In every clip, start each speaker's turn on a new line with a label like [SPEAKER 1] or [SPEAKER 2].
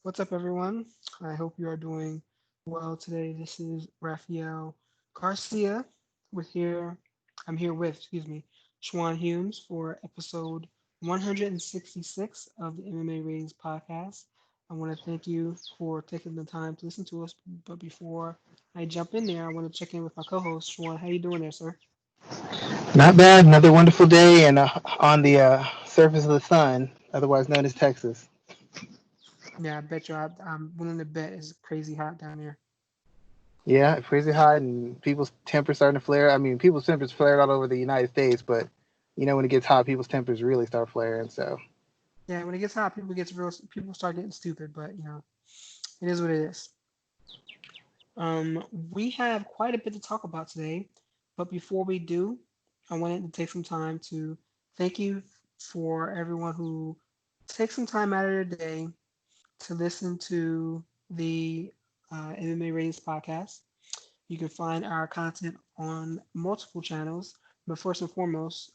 [SPEAKER 1] What's up, everyone? I hope you are doing well today. This is Raphael Garcia. With here, I'm here with, Schwan Humes for episode 166 of the MMA Ratings podcast. I want to thank you for taking the time to listen to us. But before I jump in there, I want to check in with my co-host, Schwan. How you doing there, sir?
[SPEAKER 2] Not bad. Another wonderful day and on the surface of the sun, otherwise known as Texas.
[SPEAKER 1] Yeah, I bet you I'm willing to bet it's crazy hot down there.
[SPEAKER 2] Yeah, crazy hot and people's tempers starting to flare. I mean, people's tempers flared all over the United States, but when it gets hot, people's tempers really start flaring. So,
[SPEAKER 1] Yeah, when it gets hot, people start getting stupid, but it is what it is. We have quite a bit to talk about today, but before we do, I wanted to take some time to thank you for everyone who takes some time out of their day to listen to the MMA Ratings podcast. You can find our content on multiple channels, but first and foremost,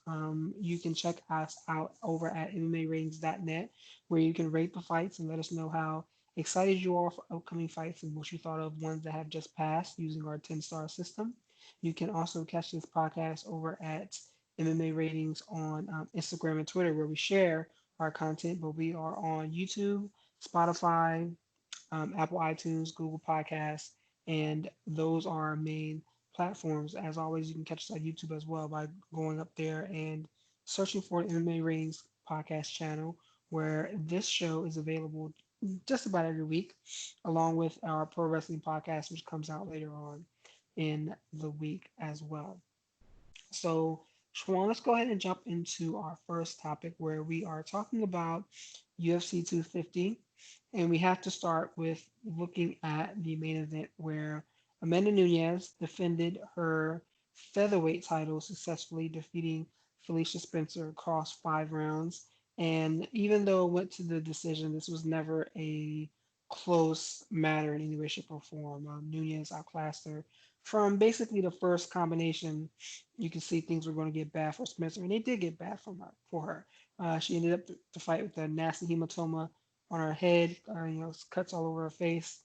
[SPEAKER 1] you can check us out over at MMAratings.net, where you can rate the fights and let us know how excited you are for upcoming fights and what you thought of ones that have just passed using our 10-star system. You can also catch this podcast over at MMA Ratings on Instagram and Twitter, where we share our content, but we are on YouTube, Spotify, Apple iTunes, Google Podcasts, and those are our main platforms. As always, you can catch us on YouTube as well by going up there and searching for the MMA Ratings podcast channel, where this show is available just about every week, along with our pro wrestling podcast, which comes out later on in the week as well. So, Schwan, let's go ahead and jump into our first topic where we are talking about UFC 250. And we have to start with looking at the main event where Amanda Nunes defended her featherweight title successfully, defeating Felicia Spencer across 5 rounds. And even though it went to the decision, this was never a close matter in any way, shape, or form. Nunes outclassed her from basically the first combination. You can see things were going to get bad for Spencer, and they did get bad for her. She ended up the fight with a nasty hematoma on her head, cuts all over her face.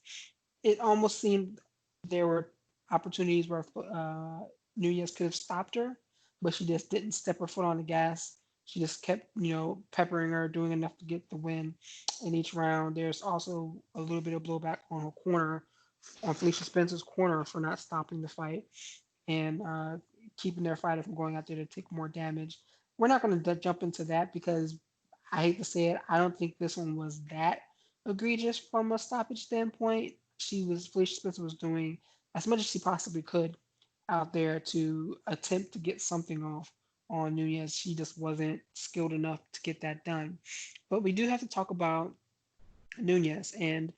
[SPEAKER 1] It almost seemed there were opportunities where Nunez could have stopped her, but she just didn't step her foot on the gas. She just kept, peppering her, doing enough to get the win in each round. There's also a little bit of blowback on her corner, on Felicia Spencer's corner for not stopping the fight and keeping their fighter from going out there to take more damage. We're not going to jump into that because I hate to say it, I don't think this one was that egregious from a stoppage standpoint. Felicia Spencer was doing as much as she possibly could out there to attempt to get something off on Nunez. She just wasn't skilled enough to get that done. But we do have to talk about Nunez and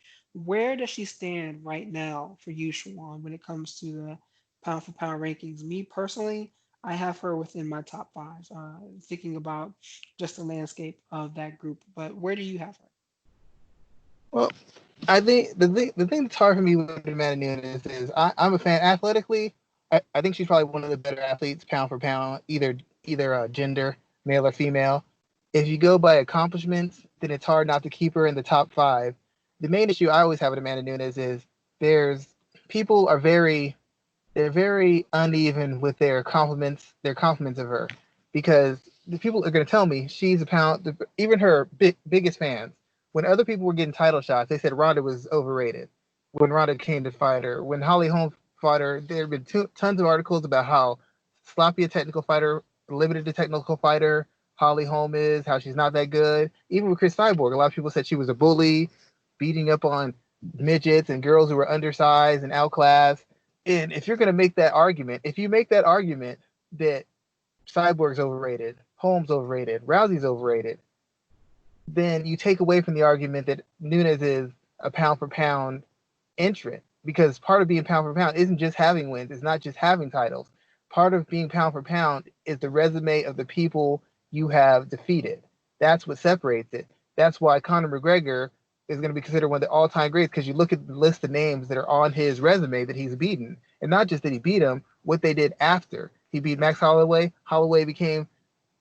[SPEAKER 1] where does she stand right now for you, Shawan, when it comes to the pound for pound rankings? Me personally, I have her within my top five, thinking about just the landscape of that group. But where do you have her?
[SPEAKER 2] well, I think the thing that's hard for me with Amanda Nunes is I'm a fan athletically. I think she's probably one of the better athletes, pound for pound, either gender, male or female. If you go by accomplishments, then it's hard not to keep her in the top five. The main issue I always have with Amanda Nunes is there's people are very uneven with their compliments of her, because the people are going to tell me she's a pound. Even her biggest fans, when other people were getting title shots, they said Ronda was overrated. When Ronda came to fight her, when Holly Holm fought her, there have been tons of articles about how sloppy a technical fighter, limited a technical fighter Holly Holm is, how she's not that good. Even with Chris Cyborg, a lot of people said she was a bully, beating up on midgets and girls who were undersized and outclassed. And if you're going to make that argument, if you make that argument that Cyborg's overrated, Holmes overrated, Rousey's overrated, then you take away from the argument that Nunes is a pound for pound entrant. Because part of being pound for pound isn't just having wins, it's not just having titles. Part of being pound for pound is the resume of the people you have defeated. That's what separates it. That's why Conor McGregor is going to be considered one of the all-time greats, because you look at the list of names that are on his resume that he's beaten, and not just that he beat him, what they did after. He beat Max Holloway. Holloway became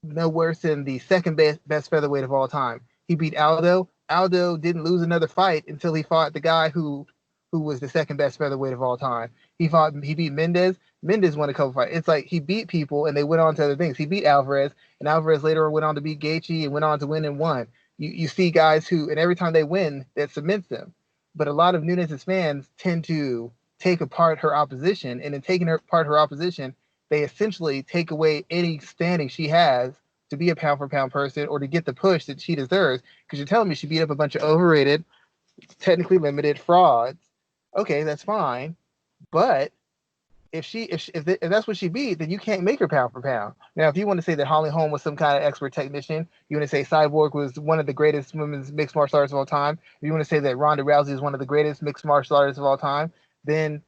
[SPEAKER 2] no worse than the second best featherweight of all time. He beat Aldo. Aldo didn't lose another fight until he fought the guy who was the second best featherweight of all time. He beat Mendez. Mendez won a couple fights. It's like he beat people and they went on to other things. He beat Alvarez, and Alvarez later went on to beat Gaethje and went on to win and won. You see guys who, and every time they win, that cements them. But a lot of Nunes' fans tend to take apart her opposition, and in taking apart her opposition, they essentially take away any standing she has to be a pound for pound person or to get the push that she deserves. Because you're telling me she beat up a bunch of overrated, technically limited frauds. Okay, that's fine. But if that's what she beat, then you can't make her pound for pound. Now, if you want to say that Holly Holm was some kind of expert technician, you want to say Cyborg was one of the greatest women's mixed martial artists of all time, if you want to say that Ronda Rousey is one of the greatest mixed martial artists of all time, then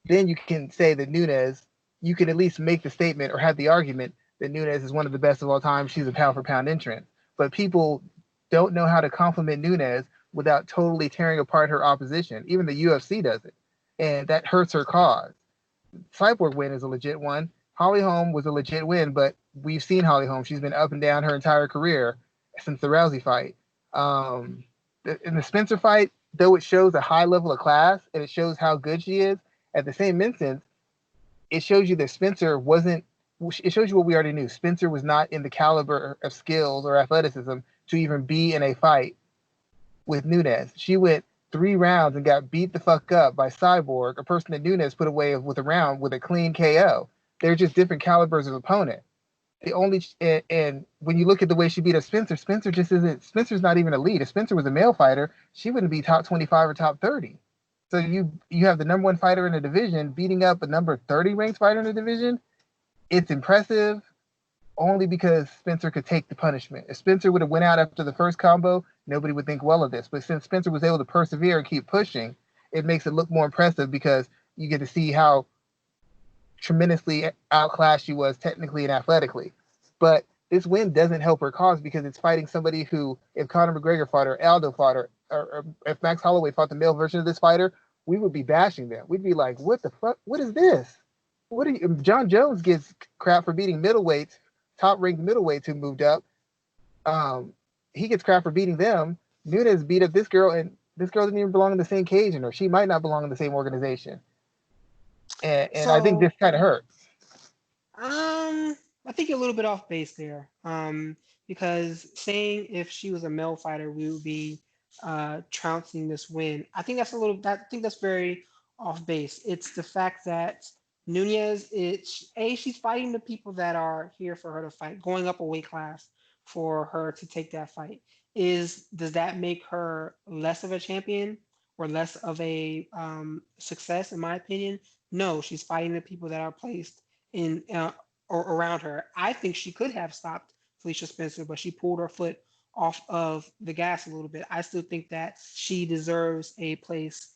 [SPEAKER 2] you can say that Nunes, you can at least make the statement or have the argument that Nunes is one of the best of all time. She's a pound for pound entrant. But people don't know how to compliment Nunes without totally tearing apart her opposition. Even the UFC does it. And that hurts her cause. Cyborg win is a legit one. Holly Holm was a legit win, but we've seen Holly Holm. She's been up and down her entire career since the Rousey fight. In the Spencer fight, though it shows a high level of class and it shows how good she is, at the same instance, it shows you that Spencer wasn't. It shows you what we already knew. Spencer was not in the caliber of skills or athleticism to even be in a fight with Nunes. She went 3 rounds and got beat the fuck up by Cyborg, a person that Nunes put away with a round with a clean KO. They're just different calibers of opponent. The only and when you look at the way she beat up Spencer, Spencer just isn't. Spencer's not even elite. If Spencer was a male fighter, she wouldn't be top 25 or top 30. So you have the number one fighter in the division beating up a number 30 ranked fighter in the division. It's impressive only because Spencer could take the punishment. If Spencer would have went out after the first combo, nobody would think well of this. But since Spencer was able to persevere and keep pushing, it makes it look more impressive because you get to see how tremendously outclassed she was technically and athletically. But this win doesn't help her cause because it's fighting somebody who, if Conor McGregor fought her, Aldo fought her, or if Max Holloway fought the male version of this fighter, we would be bashing them. We'd be like, what the fuck? What is this? What are you? John Jones gets crap for beating middleweights, top ranked middleweights who moved up. He gets crap for beating them. Nunes beat up this girl, and this girl didn't even belong in the same cage, or she might not belong in the same organization. And I think
[SPEAKER 1] So
[SPEAKER 2] this kind of hurts.
[SPEAKER 1] I think you're a little bit off base there. Because saying if she was a male fighter, we would be trouncing this win. I think that's very off base. It's the fact that Nunez, she's fighting the people that are here for her to fight, going up a weight class for her to take that fight. Does that make her less of a champion or less of a success? In my opinion, no. She's fighting the people that are placed in or around her. I think she could have stopped Felicia Spencer, but she pulled her foot off of the gas a little bit. I still think that she deserves a place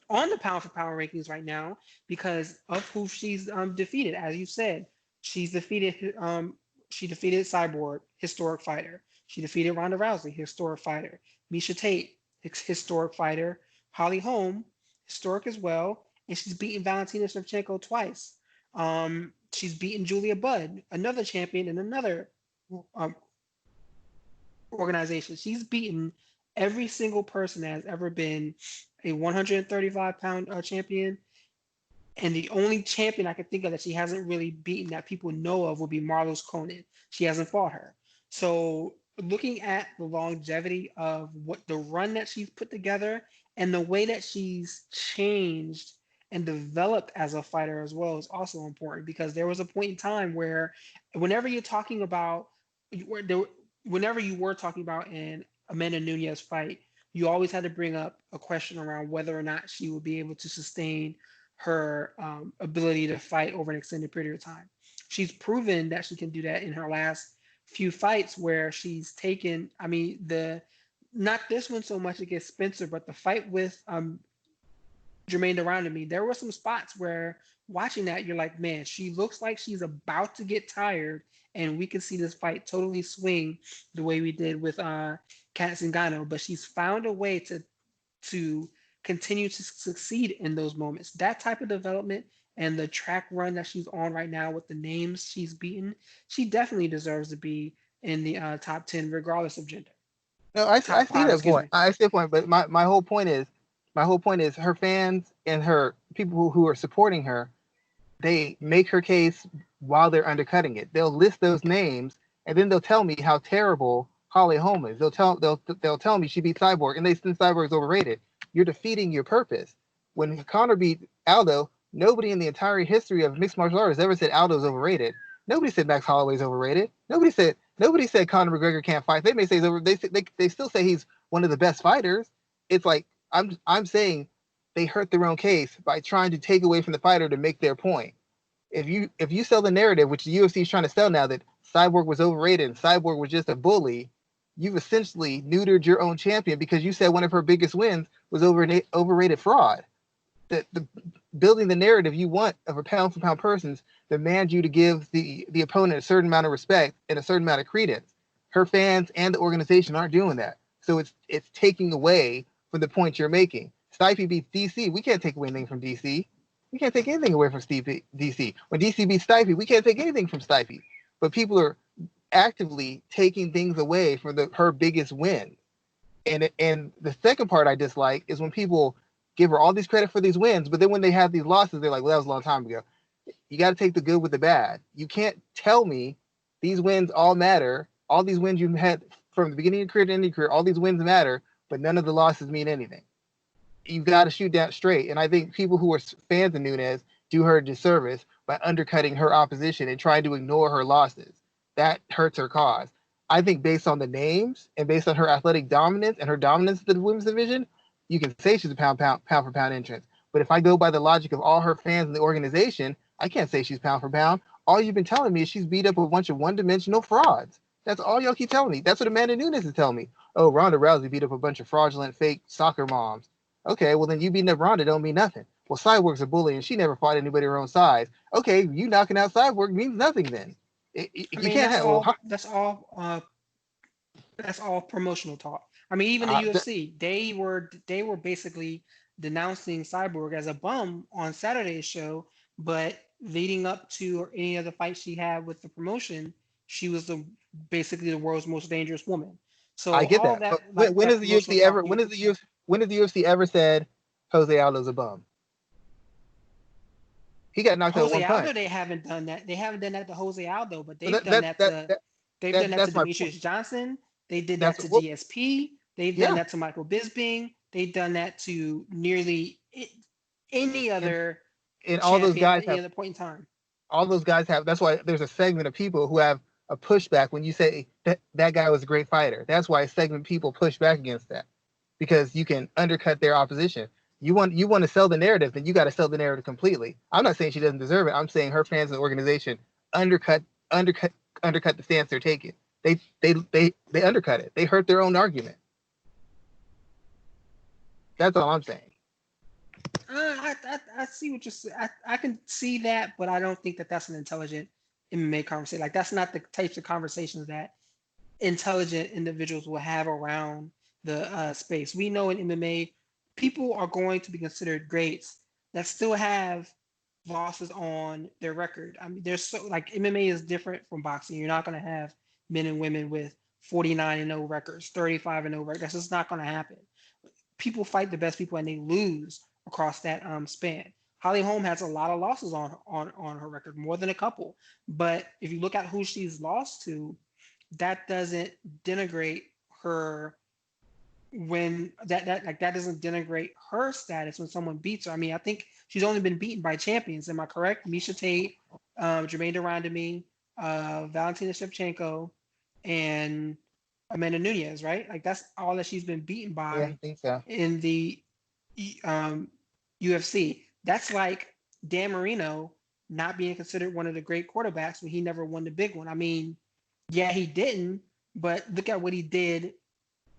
[SPEAKER 1] on the pound for pound rankings right now because of who she's defeated. As you said, she defeated Cyborg, historic fighter. She defeated Ronda Rousey, historic fighter. Misha Tate, historic fighter. Holly Holm, historic as well, and she's beaten Valentina Shevchenko twice. She's beaten Julia Budd, another champion in another um, organization. She's beaten every single person that has ever been a 135-pound champion. And the only champion I can think of that she hasn't really beaten that people know of would be Marlos Conan. She hasn't fought her. So looking at the longevity of what the run that she's put together and the way that she's changed and developed as a fighter as well is also important because there was a point in time where whenever you're talking about whenever you were talking about an Amanda Nunez fight, you always had to bring up a question around whether or not she would be able to sustain her ability to fight over an extended period of time. She's proven that she can do that in her last few fights where she's taken, I mean, not this one so much against Spencer, but the fight with Jermaine Durandamy, there were some spots where watching that, you're like, man, she looks like she's about to get tired, and we can see this fight totally swing the way we did with Kat Zingano, but she's found a way to continue to succeed in those moments. That type of development and the track run that she's on right now with the names she's beaten, she definitely deserves to be in the top 10, regardless of gender.
[SPEAKER 2] No, I
[SPEAKER 1] top
[SPEAKER 2] see
[SPEAKER 1] five,
[SPEAKER 2] that
[SPEAKER 1] excuse
[SPEAKER 2] point.
[SPEAKER 1] me.
[SPEAKER 2] I see that point. But my whole point is her fans and her people who are supporting her, they make her case while they're undercutting it. They'll list those names and then they'll tell me how terrible Holly Holm is. They'll tell me she beat Cyborg and they think Cyborg's overrated. You're defeating your purpose. When Conor beat Aldo, nobody in the entire history of mixed martial arts ever said Aldo's overrated. Nobody said Max Holloway's overrated. Nobody said Conor McGregor can't fight. They may say he's over. They still say he's one of the best fighters. It's like I'm saying they hurt their own case by trying to take away from the fighter to make their point. If you sell the narrative, which the UFC is trying to sell now, that Cyborg was overrated and Cyborg was just a bully, you've essentially neutered your own champion because you said one of her biggest wins was overrated fraud. The building the narrative you want of a pound for pound persons demands you to give the opponent a certain amount of respect and a certain amount of credence. Her fans and the organization aren't doing that, so it's taking away from the point you're making. Stipe beats DC. We can't take away anything from DC. We can't take anything away from DC. When DC beats Stipe, we can't take anything from Stipe. But people are actively taking things away from her biggest win. And the second part I dislike is when people give her all these credit for these wins, but then when they have these losses, they're like, "Well, that was a long time ago." You got to take the good with the bad. You can't tell me these wins all matter. All these wins you've had from the beginning of your career to end of your career, all these wins matter, but none of the losses mean anything. You've got to shoot that straight. And I think people who are fans of Nunes do her a disservice by undercutting her opposition and trying to ignore her losses. That hurts her cause. I think based on the names and based on her athletic dominance and her dominance in the women's division, you can say she's a pound for pound entrance. But if I go by the logic of all her fans in the organization, I can't say she's pound for pound. All you've been telling me is she's beat up a bunch of one-dimensional frauds. That's all y'all keep telling me. That's what Amanda Nunes is telling me. Oh, Ronda Rousey beat up a bunch of fraudulent fake soccer moms. Okay, well then you beating up Ronda don't mean nothing. Well, Cyborg's a bully and she never fought anybody her own size. Okay, you knocking out Cyborg means nothing then.
[SPEAKER 1] I
[SPEAKER 2] You
[SPEAKER 1] mean,
[SPEAKER 2] can't have well.
[SPEAKER 1] that's all promotional talk. I mean, even the
[SPEAKER 2] Uh,
[SPEAKER 1] UFC, they were basically denouncing Cyborg as a bum on Saturday's show, but leading up to any other fight she had with the promotion, she was basically the world's most dangerous woman.
[SPEAKER 2] I
[SPEAKER 1] So
[SPEAKER 2] get
[SPEAKER 1] all
[SPEAKER 2] that, but
[SPEAKER 1] that like
[SPEAKER 2] when
[SPEAKER 1] that
[SPEAKER 2] has the
[SPEAKER 1] promotional
[SPEAKER 2] UFC
[SPEAKER 1] talk,
[SPEAKER 2] ever? When has the UFC ever said Jose Aldo's a bum? He got knocked out
[SPEAKER 1] Jose
[SPEAKER 2] one
[SPEAKER 1] Aldo,
[SPEAKER 2] punch.
[SPEAKER 1] they haven't done that. They haven't done that to Jose Aldo, but
[SPEAKER 2] But
[SPEAKER 1] they've done that to
[SPEAKER 2] that's my point.
[SPEAKER 1] Demetrius Johnson. They did that
[SPEAKER 2] That's
[SPEAKER 1] to
[SPEAKER 2] what.
[SPEAKER 1] GSP. They've done
[SPEAKER 2] Yeah,
[SPEAKER 1] that to Michael Bisping. They've done that to nearly any
[SPEAKER 2] and
[SPEAKER 1] other
[SPEAKER 2] and all those
[SPEAKER 1] champion at
[SPEAKER 2] guys
[SPEAKER 1] any
[SPEAKER 2] have
[SPEAKER 1] other point in time.
[SPEAKER 2] all those guys have. That's why there's a segment of people who have a pushback when you say that guy was a great fighter. That's why a segment of people push back against that because you can undercut their opposition. You want to sell the narrative, then you got to sell the narrative completely. I'm not saying she doesn't deserve it. I'm saying her fans and the organization undercut undercut undercut the stance they're taking. They undercut it. They hurt their own argument. That's all I'm saying.
[SPEAKER 1] I see what you're saying. I can see that, but I don't think that that's an intelligent MMA conversation. Like that's not the types of conversations that intelligent individuals will have around the space. We know in MMA, people are going to be considered greats that still have losses on their record. I mean, there's so like MMA is different from boxing. You're not going to have men and women with 49 and 0 records, 35 and 0 records. That's just not going to happen. People fight the best people and they lose across that span. Holly Holm has a lot of losses on her record, more than a couple. But if you look at who she's lost to, that doesn't denigrate her when that doesn't denigrate her status when someone beats her. I mean, I think she's only been beaten by champions. Am I correct? Misha Tate, Jermaine Durandamy, Valentina Shevchenko, and Amanda Nunez, right? Like that's all that she's been beaten
[SPEAKER 2] Yeah, I
[SPEAKER 1] by
[SPEAKER 2] think so.
[SPEAKER 1] in the UFC. That's like Dan Marino not being considered one of the great quarterbacks when he never won the big one. I mean, yeah, he didn't, but look at what he did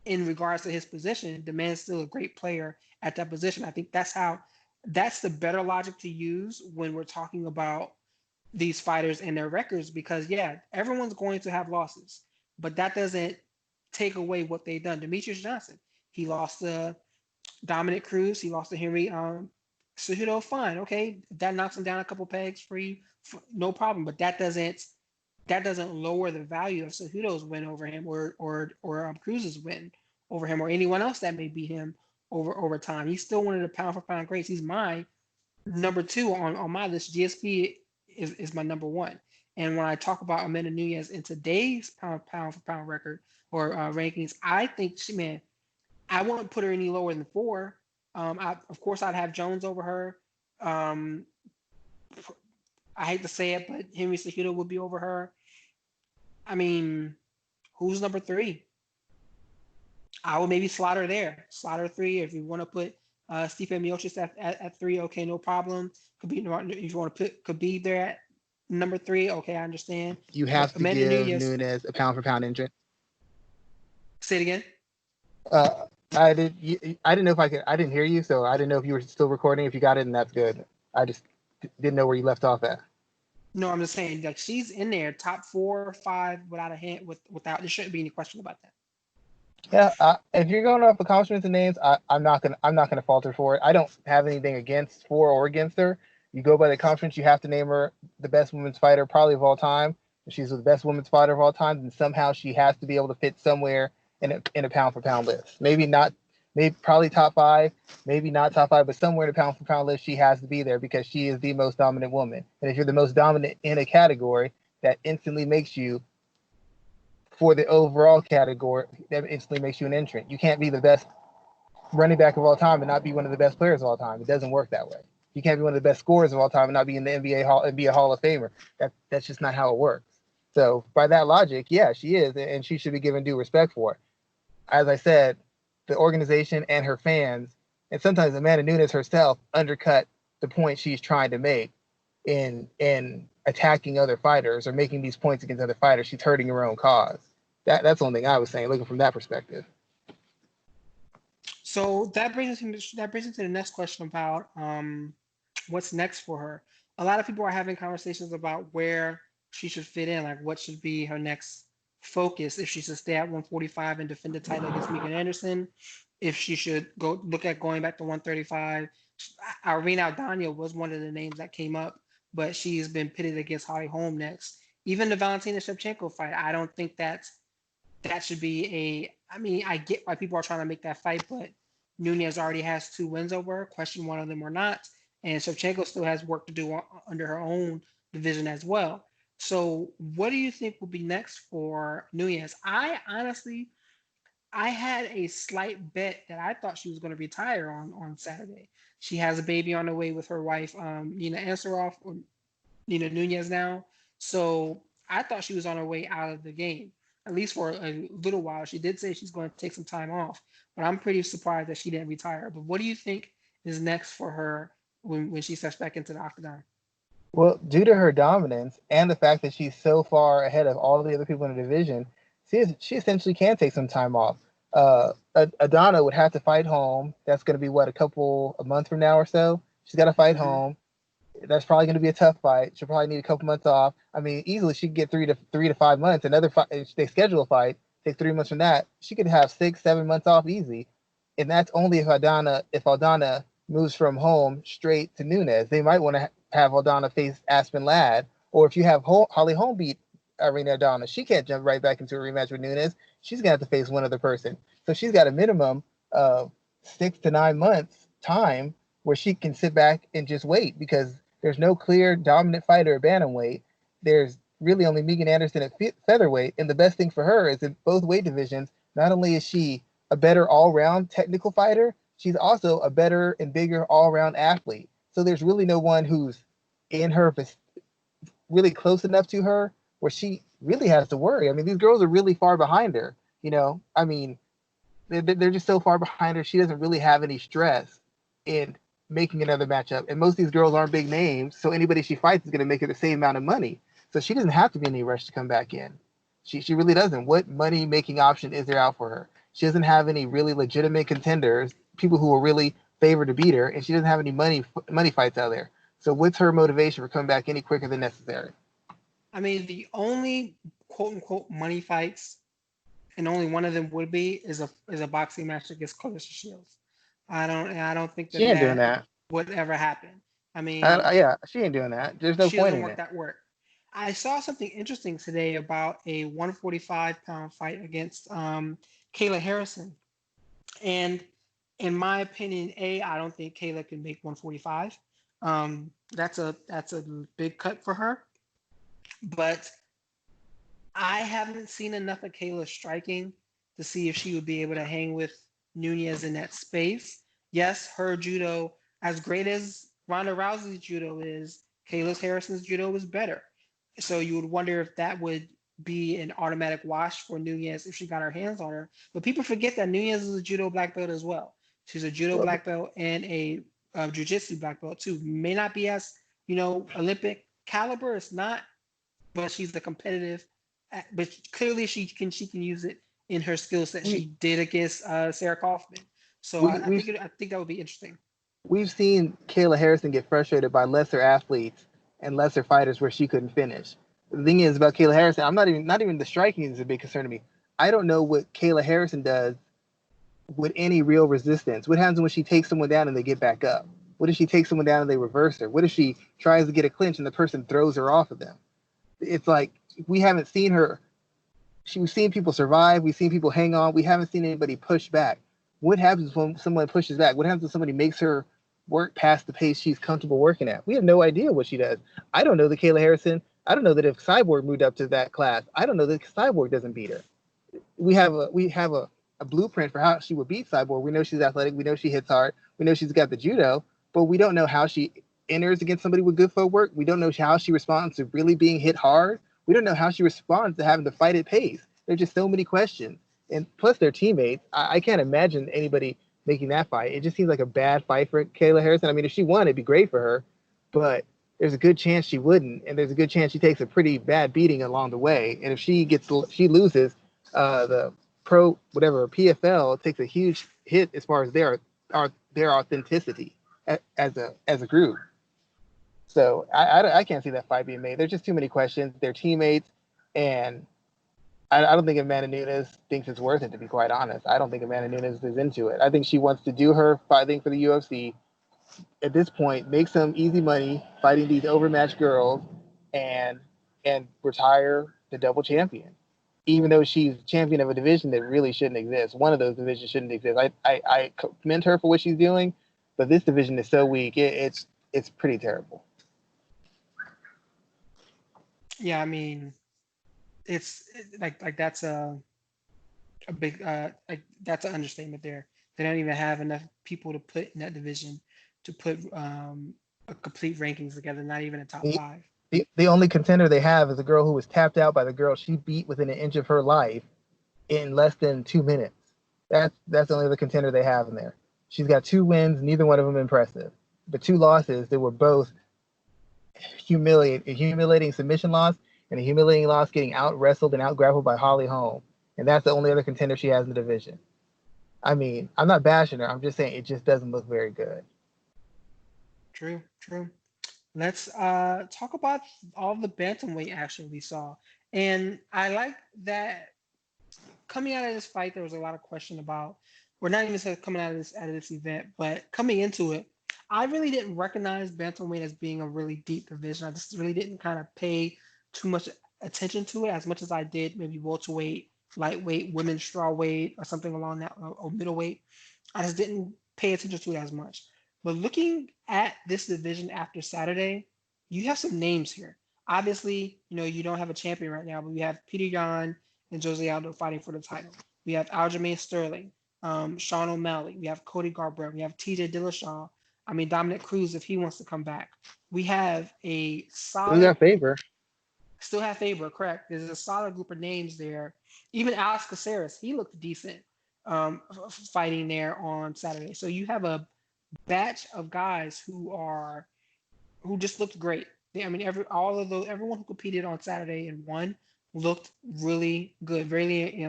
[SPEAKER 1] in regards to his position. The man's still a great player at that position. I think that's the better logic to use when we're talking about these fighters and their records because yeah, everyone's going to have losses, but that doesn't take away what they've done. Demetrius Johnson, he lost to Dominic Cruz, he lost to Henry Cejudo. Fine, okay, that knocks him down a couple pegs for you, no problem. But that doesn't lower the value of Cejudo's win over him or Cruz's win over him or anyone else that may beat him over time. He's still one of the pound for pound greats. He's my number two on my list. GSP is my number one. And when I talk about Amanda Nunes in today's pound for pound record or rankings, I think man, I wouldn't put her any lower than four. Of course, I'd have Jones over her. Um, I hate to say it, but Henry Cejudo would be over her. I mean, who's number three? I would maybe slot her there. Slot her three. If you want to put Stipe Miocic at three, okay, no problem. Could be if you want to put Khabib there at number three, okay, I understand.
[SPEAKER 2] You
[SPEAKER 1] But
[SPEAKER 2] have to
[SPEAKER 1] Amanda
[SPEAKER 2] give
[SPEAKER 1] Nunes,
[SPEAKER 2] Nunes a pound for pound entrant.
[SPEAKER 1] say it again.
[SPEAKER 2] Uh, I didn't know if I could. I didn't hear you, so I didn't know if you were still recording. If you got it, and that's good. I just didn't know where you left off at.
[SPEAKER 1] No, I'm just saying, like she's in there, top 4 or 5 without a hand, without. There shouldn't be any question about that.
[SPEAKER 2] Yeah, if you're going off accomplishments and names, I'm not gonna falter for it. I don't have anything against for or against her. You go by the conference, you have to name her the best women's fighter probably of all time. If she's the best women's fighter of all time, then somehow she has to be able to fit somewhere in a pound for pound list. Maybe not, maybe probably top five, maybe not top five, but somewhere in a pound for pound list, she has to be there because she is the most dominant woman. And if you're the most dominant in a category, that instantly makes you for the overall category, that instantly makes you an entrant. You can't be the best running back of all time and not be one of the best players of all time. It doesn't work that way. You can't be one of the best scorers of all time and not be in the NBA Hall and be a Hall of Famer. That's just not how it works. So by that logic, yeah, she is, and she should be given due respect for it. As I said, the organization and her fans, and sometimes Amanda Nunes herself, undercut the point she's trying to make in attacking other fighters or making these points against other fighters. She's hurting her own cause. That's the only thing I was saying, looking from that perspective.
[SPEAKER 1] So that brings us to the next question about what's next for her. A lot of people are having conversations about where she should fit in, like what should be her next focus. If she should stay at 145 and defend the title against Megan Anderson, if she should go look at going back to 135. Irene Aldana was one of the names that came up, but she's been pitted against Holly Holm next. Even the Valentina Shevchenko fight, I don't think that should be a. I mean, I get why people are trying to make that fight, but Nunez already has 2 wins over her. Question one of them or not, and Shevchenko still has work to do under her own division as well. So, what do you think will be next for Nunez? I had a slight bet that I thought she was going to retire on Saturday. She has a baby on the way with her wife, Nina Ansaroff, or Nina Nunez now. So I thought she was on her way out of the game, at least for a little while. She did say she's going to take some time off, but I'm pretty surprised that she didn't retire. But what do you think is next for her when she steps back into the octagon?
[SPEAKER 2] Well, due to her dominance and the fact that she's so far ahead of all the other people in the division, she essentially can take some time off. Adana would have to fight home. That's going to be what, a month from now or so. She's got to fight
[SPEAKER 1] Hmm.
[SPEAKER 2] home. That's probably going to be a tough fight. She'll probably need a couple months off. I mean, easily she could get 3 to 5 months. Another fight, if they schedule a fight, take 3 months from that. She could have 6, 7 months off easy, and that's only if Aldana moves from home straight to Nunes. They might want to have Aldana face Aspen Ladd, or if you have Holly Holm beat Irene Aldana, she can't jump right back into a rematch with Nunes. She's gonna have to face one other person. So she's got a minimum of 6 to 9 months time where she can sit back and just wait because there's no clear dominant fighter at bantamweight. There's really only Megan Anderson at featherweight, and the best thing for her is in both weight divisions. Not only is she a better all-round technical fighter, she's also a better and bigger all-round athlete. So there's really no one who's in her really close enough to her where she really has to worry. I mean, these girls are really far behind her. I mean, they're just so far behind her. She doesn't really have any stress in making another matchup. And most of these girls aren't big names, so anybody she fights is going to make her the same amount of money. So she doesn't have to be in any rush to come back in. She really doesn't. What money making option is there out for her? She doesn't have any really legitimate contenders, people who are really favored to beat her, and she doesn't have any money fights out there. So what's her motivation for coming back any quicker than necessary?
[SPEAKER 1] I mean, the only quote unquote money fights, and only one of them would be is a boxing match against Clarissa Shields. I don't think
[SPEAKER 2] She
[SPEAKER 1] that
[SPEAKER 2] ain't doing
[SPEAKER 1] that
[SPEAKER 2] that.
[SPEAKER 1] would ever happen. I mean,
[SPEAKER 2] Yeah, she ain't doing that. There's no
[SPEAKER 1] she
[SPEAKER 2] point
[SPEAKER 1] doesn't
[SPEAKER 2] in
[SPEAKER 1] work
[SPEAKER 2] it.
[SPEAKER 1] that work. I saw something interesting today about a 145-pound fight against Kayla Harrison. And in my opinion, I don't think Kayla can make 145. That's a big cut for her. But I haven't seen enough of Kayla striking to see if she would be able to hang with Nunez in that space. Yes, her judo, as great as Ronda Rousey's judo is, Kayla Harrison's judo was better. So you would wonder if that would be an automatic wash for Nunez if she got her hands on her. But people forget that Nunez is a judo black belt as well. She's a judo
[SPEAKER 2] Well,
[SPEAKER 1] black belt and a jiu-jitsu black belt too. May not be as Olympic caliber. It's not, but she's a competitive. But clearly she can use it in her skill set.
[SPEAKER 2] we
[SPEAKER 1] She did against Sarah Kaufman. So
[SPEAKER 2] we
[SPEAKER 1] I
[SPEAKER 2] we've
[SPEAKER 1] think I think that would be interesting.
[SPEAKER 2] we've seen Kayla Harrison get frustrated by lesser athletes and lesser fighters where she couldn't finish. The thing is about Kayla Harrison, I'm not even the striking is a big concern to me. I don't know what Kayla Harrison does with any real resistance. What happens when she takes someone down and they get back up? What if she takes someone down and they reverse her? What if she tries to get a clinch and the person throws her off of them? It's like we haven't seen her. We've seen people survive. We've seen people hang on. We haven't seen anybody push back. What happens when someone pushes back? What happens when somebody makes her work past the pace she's comfortable working at? We have no idea what she does. I don't know that Kayla Harrison. I don't know that if Cyborg moved up to that class, I don't know that Cyborg doesn't beat her. We have a blueprint for how she would beat Cyborg. We know she's athletic. We know she hits hard. We know she's got the judo, but we don't know how she enters against somebody with good footwork. We don't know how she responds to really being hit hard. We don't know how she responds to having to fight at pace. There's just so many questions. And plus, their teammates. I can't imagine anybody making that fight. It just seems like a bad fight for Kayla Harrison. I mean, if she won, it'd be great for her, but there's a good chance she wouldn't, and there's a good chance she takes a pretty bad beating along the way. And if she loses, the pro whatever PFL takes a huge hit as far as their authenticity as a group. So I can't see that fight being made. There's just too many questions. They're teammates, and I don't think Amanda Nunes thinks it's worth it. To be quite honest, I don't think Amanda Nunes is into it. I think she wants to do her fighting for the UFC at this point, make some easy money fighting these overmatched girls, and retire the double champion. Even though she's champion of a division that really shouldn't exist, one of those divisions shouldn't exist. I commend her for what she's doing, but this division is so weak. It's pretty terrible.
[SPEAKER 1] Yeah, I mean, like that's a big like that's an understatement there. They don't even have enough people to put in that division to put a complete rankings together. Not even a top
[SPEAKER 2] The,
[SPEAKER 1] five.
[SPEAKER 2] the only contender they have is a girl who was tapped out by the girl she beat within an inch of her life in less than 2 minutes. That's the only other contender they have in there. She's got 2 wins, neither one of them impressive. But 2 losses that were both a humiliating submission loss and a humiliating loss getting out wrestled and out grappled by Holly Holm. And that's the only other contender she has in the division. I mean, I'm not bashing her. I'm just saying it just doesn't look very good.
[SPEAKER 1] True, true. Let's talk about all the bantamweight action we saw, and I like that coming out of this fight, there was a lot of question about, or not even said coming out of this event, but coming into it, I really didn't recognize bantamweight as being a really deep division. I just really didn't kind of pay too much attention to it as much as I did maybe welterweight, lightweight, women's strawweight, or something along that, or middleweight. I just didn't pay attention to it as much. But looking at this division after Saturday, you have some names here. Obviously, you don't have a champion right now, but we have Peter Yan and Jose Aldo fighting for the title. We have Aljamain Sterling, Sean O'Malley. We have Cody Garbrandt. We have TJ Dillashaw. I mean, Dominic Cruz if he wants to come back. We have a
[SPEAKER 2] Still
[SPEAKER 1] solid,
[SPEAKER 2] got favor.
[SPEAKER 1] still have Faber, correct. There's a solid group of names there. Even Alex Caceres, he looked decent fighting there on Saturday. So you have a batch of guys who just looked great. I mean, everyone who competed on Saturday and won looked really good, really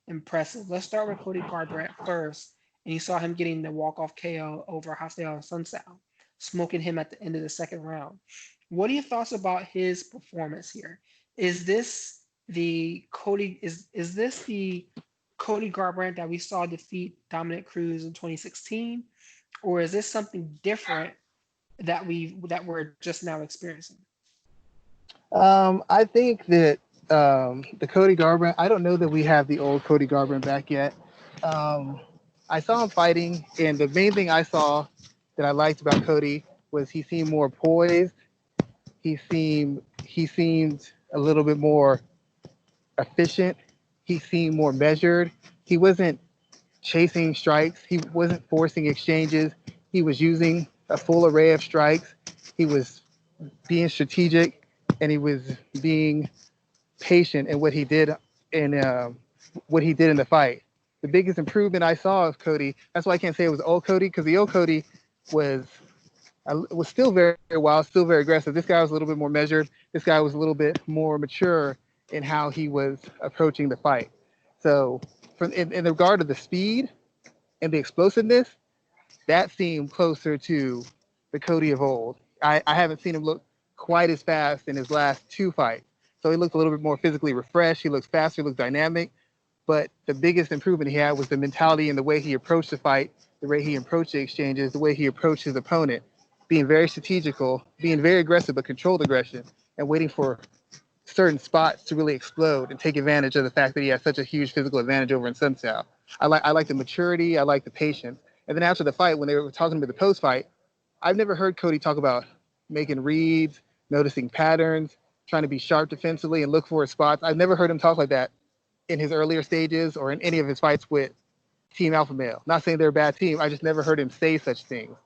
[SPEAKER 1] impressive. Let's start with Cody Garbrandt first, and you saw him getting the walk-off KO over Rafael Sunsao, smoking him at the end of the second round. What are your thoughts about his performance here? Is this the Cody is this the Cody Garbrandt that we saw defeat Dominic Cruz in 2016, or is this something different that we're just now experiencing?
[SPEAKER 2] I think that the Cody Garbrandt. I don't know that we have the old Cody Garbrandt back yet. Um, I saw him fighting, and the main thing I saw that I liked about Cody was he seemed more poised. He seemed a little bit more efficient. He seemed more measured. He wasn't chasing strikes. He wasn't forcing exchanges. He was using a full array of strikes. He was being strategic, and he was being patient in in what he did in the fight. The biggest improvement I saw of Cody. That's why I can't say it was old Cody, because the old Cody was was still very wild, still very aggressive. This guy was a little bit more measured. This guy was a little bit more mature in how he was approaching the fight. So, in regard to the speed and the explosiveness, that seemed closer to the Cody of old. I haven't seen him look quite as fast in his last two fights. So he looked a little bit more physically refreshed. He looks faster, he looks dynamic. But the biggest improvement he had was the mentality and the way he approached the fight, the way he approached the exchanges, the way he approached his opponent, being very strategical, being very aggressive but controlled aggression, and waiting for certain spots to really explode and take advantage of the fact that he has such a huge physical advantage over in Sun Sao. I like the maturity, I like the patience. And then after the fight, when they were talking about the post fight, I've never heard Cody talk about making reads, noticing patterns, trying to be sharp defensively and look for his spots. I've never heard him talk like that in his earlier stages or in any of his fights with Team Alpha Male. Not saying they're a bad team. I just never heard him say such things.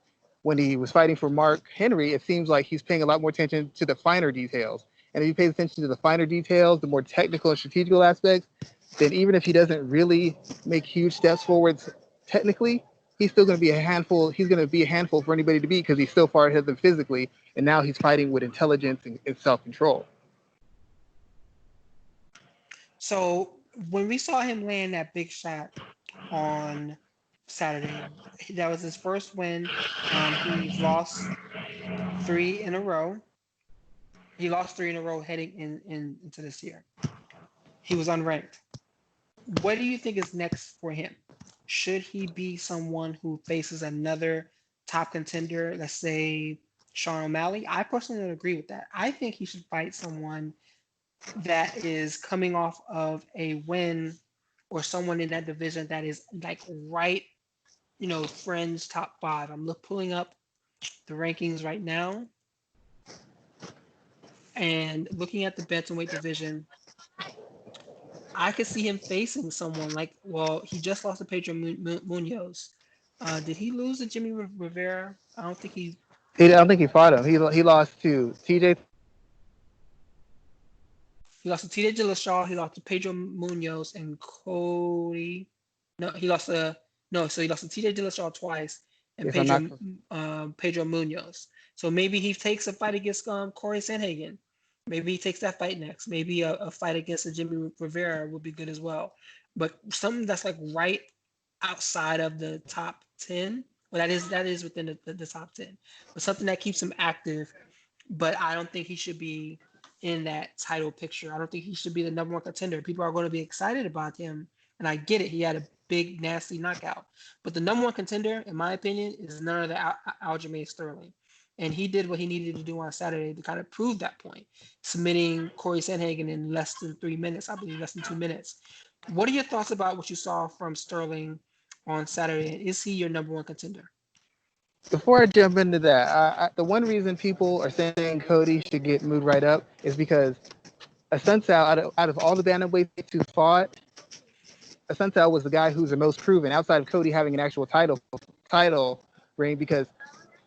[SPEAKER 2] When he was fighting for Mark Henry, it seems like he's paying a lot more attention to the finer details. And if he pays attention to the finer details, the more technical and strategical aspects, then even if he doesn't really make huge steps forwards technically, he's still going to be a handful. He's going to be a handful for anybody to beat because he's so far ahead of them physically. And now he's fighting with intelligence and self-control.
[SPEAKER 1] So when we saw him land that big shot on Saturday, that was his first win. He's lost three in a row. He lost three in a row heading into this year. He was unranked. What do you think is next for him? Should he be someone who faces another top contender, let's say Sean O'Malley? I personally don't agree with that. I think he should fight someone that is coming off of a win or someone in that division that is like right, fringe top five. I'm pulling up the rankings right now and looking at the bantamweight division. I could see him facing someone like, well, he just lost to Pedro Munoz. Did he lose to Jimmy Rivera? I don't think he.
[SPEAKER 2] I don't think he fought him. He lost to TJ.
[SPEAKER 1] He lost to TJ Dillashaw. He lost to Pedro Munoz and Cody. No, he lost to no. So he lost to TJ Dillashaw twice and
[SPEAKER 2] If I'm not,
[SPEAKER 1] Pedro Munoz. So maybe he takes a fight against Corey Sandhagen. Maybe he takes that fight next. Maybe a fight against a Jimmy Rivera would be good as well. But something that's like right outside of the top 10. Well, that is within the top 10. But something that keeps him active. But I don't think he should be in that title picture. I don't think he should be the number one contender. People are going to be excited about him. And I get it. He had a big, nasty knockout. But the number one contender, in my opinion, is none other than Aljamain Sterling. And he did what he needed to do on Saturday to kind of prove that point, submitting Corey Sandhagen in less than 3 minutes, I believe less than 2 minutes. What are your thoughts about what you saw from Sterling on Saturday? Is he your number one contender?
[SPEAKER 2] before I jump into that, the one reason people are saying Cody should get moved right up is because Assunção, out of all the bantamweights who fought, Assunção was the guy who's the most proven outside of Cody having an actual title ring. Because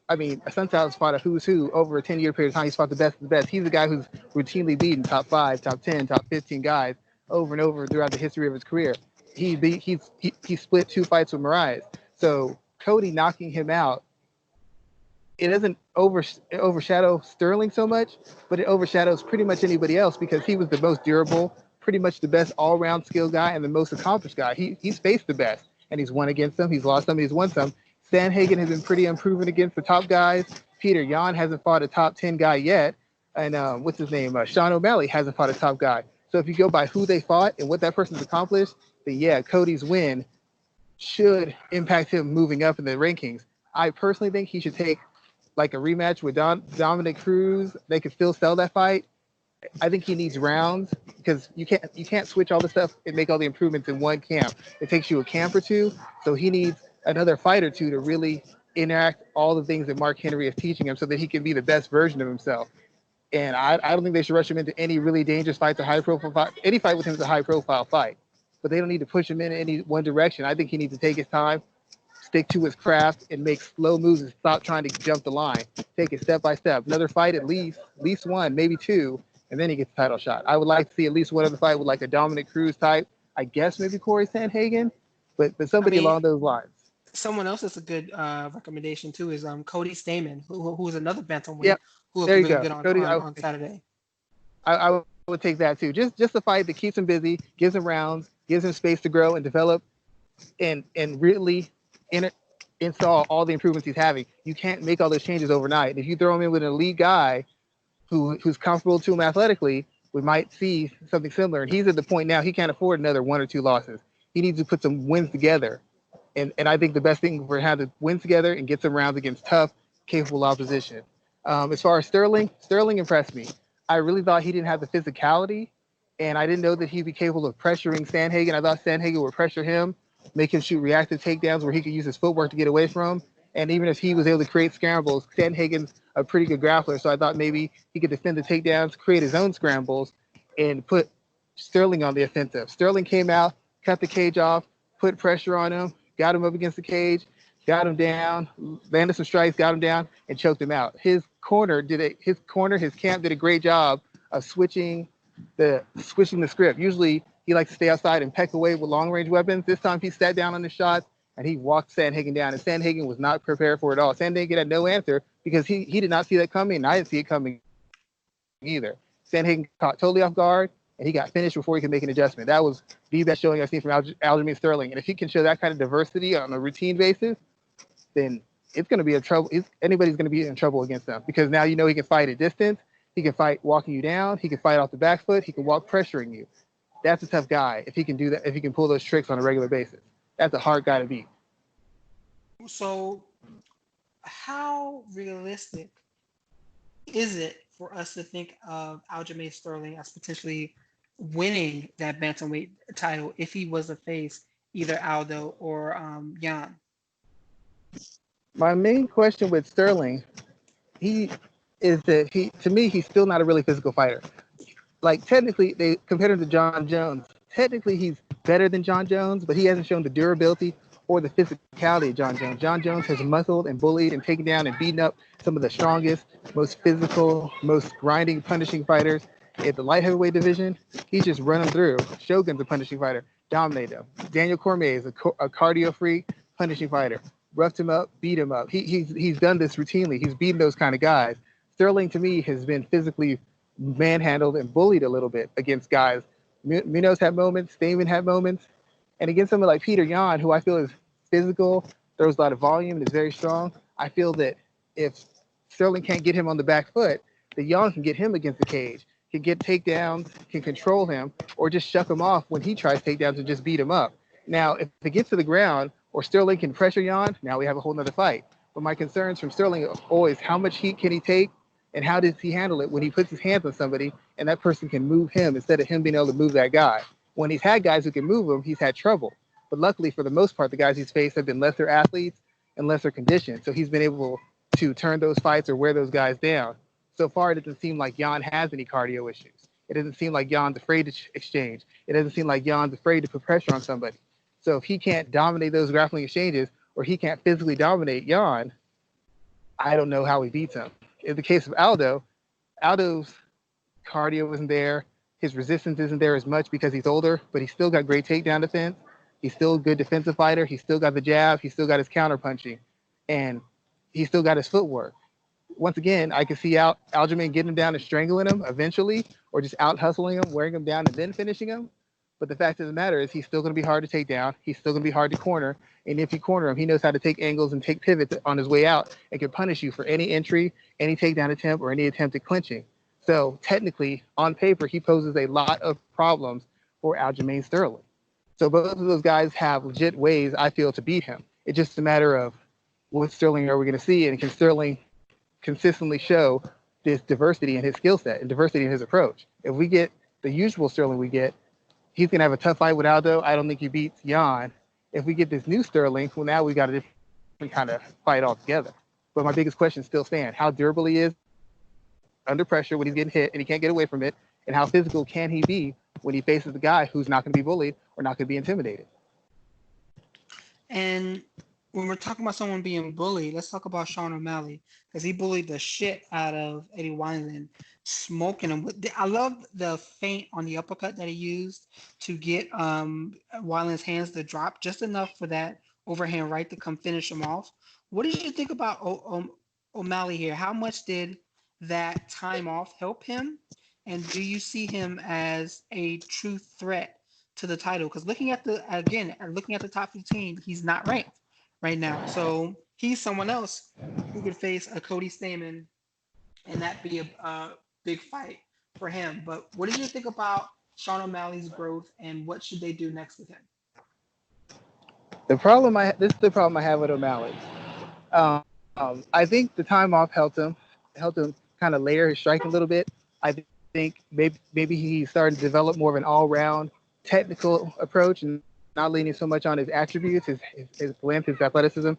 [SPEAKER 2] I mean, Assunção's fought a who's who over a 10-year period of time. He's fought the best of the best. He's the guy who's routinely beaten top 5, top 10, top 15 guys over and over throughout the history of his career. He split 2 fights with Moraes. So Cody knocking him out, it doesn't overshadow Sterling so much, but it overshadows pretty much anybody else because he was the most durable, pretty much the best all-round skill guy and the most accomplished guy. He's faced the best, and he's won against them. He's lost some, he's won some. Sandhagen has been pretty unproven against the top guys. Peter Yan hasn't fought a top 10 guy yet. And what's his name? Sean O'Malley hasn't fought a top guy. So if you go by who they fought and what that person's accomplished, then yeah, Cody's win should impact him moving up in the rankings. I personally think he should take like a rematch with Dominic Cruz. They could still sell that fight. I think he needs rounds because you can't switch all the stuff and make all the improvements in one camp. It takes you a camp or two. So he needs another fight or two to really enact all the things that Mark Henry is teaching him so that he can be the best version of himself. And I don't think they should rush him into any really dangerous fights, a high profile fight. Any fight with him is a high profile fight. But they don't need to push him in any one direction. I think he needs to take his time, stick to his craft, and make slow moves and stop trying to jump the line. Take it step by step. Another fight at least one, maybe two, and then he gets the title shot. I would like to see at least one other fight with like a Dominic Cruz type. I guess maybe Corey Sandhagen, but
[SPEAKER 1] I
[SPEAKER 2] somebody
[SPEAKER 1] mean,
[SPEAKER 2] along those lines.
[SPEAKER 1] someone else that's a good recommendation too is Cody Stamann, who's another
[SPEAKER 2] Yep,
[SPEAKER 1] bantamweight who looked
[SPEAKER 2] there you
[SPEAKER 1] really
[SPEAKER 2] go.
[SPEAKER 1] good on
[SPEAKER 2] Cody,
[SPEAKER 1] on Saturday.
[SPEAKER 2] I would take that too. Just a fight that keeps him busy, gives him rounds, gives him space to grow and develop, and really in, install all the improvements he's having. You can't make all those changes overnight. If you throw him in with an elite guy who's comfortable to him athletically, we might see something similar. And he's at the point now he can't afford another one or two losses. He needs to put some wins together. And I think the best thing for him to win together and get some rounds against tough, capable opposition. As far as Sterling, Sterling impressed me. I really thought he didn't have the physicality, and I didn't know that he'd be capable of pressuring Sandhagen. I thought Sandhagen would pressure him, make him shoot reactive takedowns where he could use his footwork to get away from. And even if he was able to create scrambles, Sandhagen's a pretty good grappler, so I thought maybe he could defend the takedowns, create his own scrambles, and put Sterling on the offensive. Sterling came out, cut the cage off, put pressure on him, got him up against the cage, got him down, landed some strikes, got him down, and choked him out. His camp did a great job of switching the script. Usually he likes to stay outside and peck away with long range weapons. This time he sat down on the shots and he walked Sandhagen down, and Sandhagen was not prepared for it at all. Sandhagen had no answer because he did not see that coming, and I didn't see it coming either. Sandhagen caught totally off guard, and he got finished before he could make an adjustment. That was the best showing I've seen from Aljamain Sterling. And if he can show that kind of diversity on a routine basis, then it's going to be a trouble. Anybody's going to be in trouble against him because now you know he can fight at distance. He can fight walking you down. He can fight off the back foot. He can walk pressuring you. That's a tough guy if he can do that. If he can pull those tricks on a regular basis, that's a hard guy to beat.
[SPEAKER 1] So, how realistic is it for us to think of Aljamain Sterling as potentially winning that bantamweight title if he was to face either Aldo or Jan?
[SPEAKER 2] My main question with Sterling, he is that he to me he's still not a really physical fighter. Like technically they compared him to John Jones. Technically he's better than John Jones, but he hasn't shown the durability or the physicality of John Jones. John Jones has muscled and bullied and taken down and beaten up some of the strongest, most physical, most grinding, punishing fighters in the light heavyweight division. He's just run them through. Shogun's a punishing fighter, dominate them. Daniel Cormier is a cardio freak, punishing fighter. Roughed him up, beat him up. He's done this routinely. He's beaten those kind of guys. Sterling to me has been physically manhandled and bullied a little bit against guys. Munoz had moments, Stamen had moments, and against someone like Peter Yan, who I feel is physical, throws a lot of volume, and is very strong. I feel that if Sterling can't get him on the back foot, the Yan can get him against the cage, can get takedowns, can control him, or just shuck him off when he tries takedowns and just beat him up. Now, if it gets to the ground or Sterling can pressure Yan, now we have a whole nother fight. But my concerns from Sterling are always how much heat can he take and how does he handle it when he puts his hands on somebody and that person can move him instead of him being able to move that guy. When he's had guys who can move him, he's had trouble. But luckily, for the most part, the guys he's faced have been lesser athletes and lesser conditioned. So he's been able to turn those fights or wear those guys down. So far, it doesn't seem like Jan has any cardio issues. It doesn't seem like Jan's afraid to exchange. It doesn't seem like Jan's afraid to put pressure on somebody. So if he can't dominate those grappling exchanges or he can't physically dominate Jan, I don't know how he beats him. In the case of Aldo, Aldo's cardio isn't there. His resistance isn't there as much because he's older, but he's still got great takedown defense. He's still a good defensive fighter. He's still got the jab. He's still got his counter punching. And he's still got his footwork. Once again, I can see Aljamain getting him down and strangling him eventually, or just out hustling him, wearing him down, and then finishing him. But the fact of the matter is he's still going to be hard to take down. He's still going to be hard to corner. And if you corner him, he knows how to take angles and take pivots on his way out and can punish you for any entry, any takedown attempt, or any attempt at clinching. So technically, on paper, he poses a lot of problems for Aljamain Sterling. So both of those guys have legit ways, I feel, to beat him. It's just a matter of what Sterling are we going to see, and can Sterling consistently show this diversity in his skill set and diversity in his approach. If we get the usual Sterling we get, he's gonna have a tough fight with Aldo. I don't think he beats Jan. If we get this new Sterling, well, now we got a different kind of fight altogether. But my biggest question still stands: how durable he is under pressure when he's getting hit and he can't get away from it, and how physical can he be when he faces the guy who's not going to be bullied or not going to be intimidated.
[SPEAKER 1] And when we're talking about someone being bullied, let's talk about Sean O'Malley because he bullied the shit out of Eddie Wineland, smoking him. I love the feint on the uppercut that he used to get Wineland's hands to drop just enough for that overhand right to come finish him off. What did you think about O'Malley here? How much did that time off help him? And do you see him as a true threat to the title? Because looking at the top 15, he's not ranked right now. So he's someone else who could face a Cody Stamann, and that be a big fight for him. But what do you think about Sean O'Malley's growth, and what should they do next with him?
[SPEAKER 2] This is the problem I have with O'Malley. I think the time off helped him kind of layer his strike a little bit. I think maybe he's starting to develop more of an all-round technical approach and not leaning so much on his attributes, his length, his athleticism,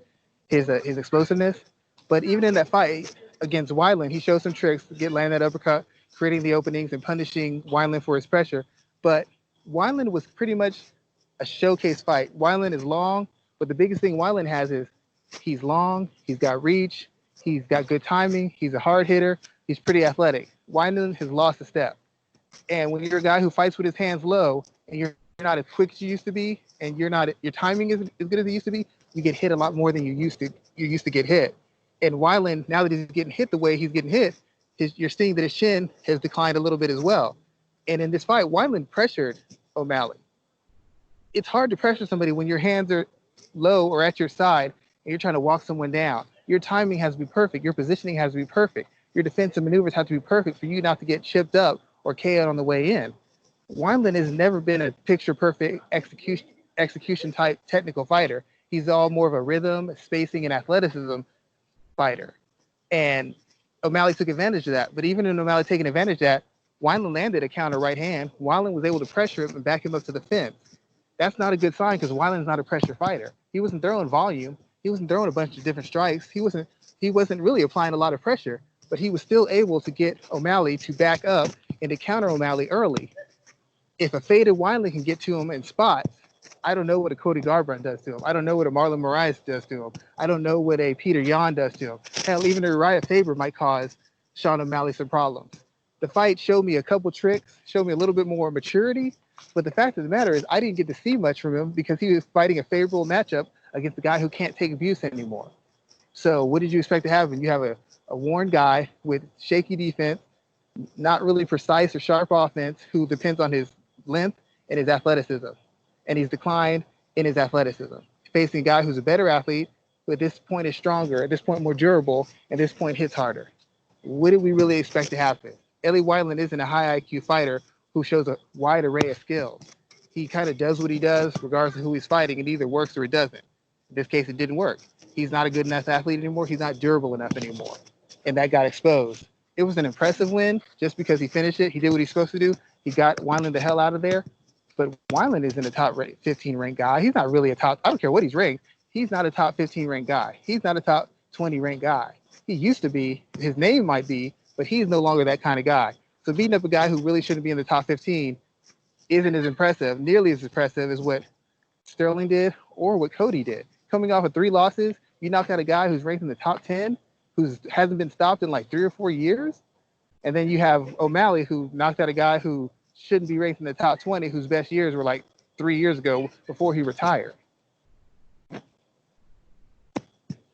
[SPEAKER 2] his explosiveness. But even in that fight against Wineland, he showed some tricks to get landing that uppercut, creating the openings and punishing Wineland for his pressure. But Wineland was pretty much a showcase fight. Wineland is long, but the biggest thing Wineland has is he's long, he's got reach, he's got good timing, he's a hard hitter, he's pretty athletic. Wineland has lost a step. And when you're a guy who fights with his hands low and you're not as quick as you used to be, and your timing isn't as good as it used to be, you get hit a lot more than you used to get hit. And Wineland, now that he's getting hit the way he's getting hit, you're seeing that his shin has declined a little bit as well. And in this fight, Wineland pressured O'Malley. It's hard to pressure somebody when your hands are low or at your side and you're trying to walk someone down. Your timing has to be perfect. Your positioning has to be perfect. Your defensive maneuvers have to be perfect for you not to get chipped up or KO'd on the way in. Wineland has never been a picture perfect execution type technical fighter. He's all more of a rhythm, spacing, and athleticism fighter. And O'Malley took advantage of that. But even in O'Malley taking advantage of that, Wineland landed a counter right hand. Wineland was able to pressure him and back him up to the fence. That's not a good sign because Wineland's not a pressure fighter. He wasn't throwing volume. He wasn't throwing a bunch of different strikes. He wasn't really applying a lot of pressure, but he was still able to get O'Malley to back up and to counter O'Malley early. If a faded Wineland can get to him in spots, I don't know what a Cody Garbrandt does to him. I don't know what a Marlon Moraes does to him. I don't know what a Peter Yan does to him. Hell, even a Uriah Faber might cause Sean O'Malley some problems. The fight showed me a couple tricks, showed me a little bit more maturity, but the fact of the matter is I didn't get to see much from him because he was fighting a favorable matchup against a guy who can't take abuse anymore. So what did you expect to happen? You have a worn guy with shaky defense, not really precise or sharp offense, who depends on his length and his athleticism. And he's declined in his athleticism. Facing a guy who's a better athlete, who at this point is stronger, at this point more durable, at this point hits harder. What did we really expect to happen? Ellie Wineland isn't a high IQ fighter who shows a wide array of skills. He kind of does what he does regardless of who he's fighting. It either works or it doesn't. In this case, it didn't work. He's not a good enough athlete anymore. He's not durable enough anymore. And that got exposed. It was an impressive win just because he finished it. He did what he's supposed to do. He got Wineland the hell out of there. But Wineland isn't a top 15 ranked guy. He's not really a top, I don't care what he's ranked. He's not a top 15 ranked guy. He's not a top 20 ranked guy. He used to be, his name might be, but he's no longer that kind of guy. So beating up a guy who really shouldn't be in the top 15 isn't as impressive, nearly as impressive as what Sterling did or what Cody did. Coming off of 3 losses, you knocked out a guy who's ranked in the top 10, who hasn't been stopped in like 3 or 4 years. And then you have O'Malley, who knocked out a guy who shouldn't be ranked in the top 20, whose best years were like 3 years ago before he retired.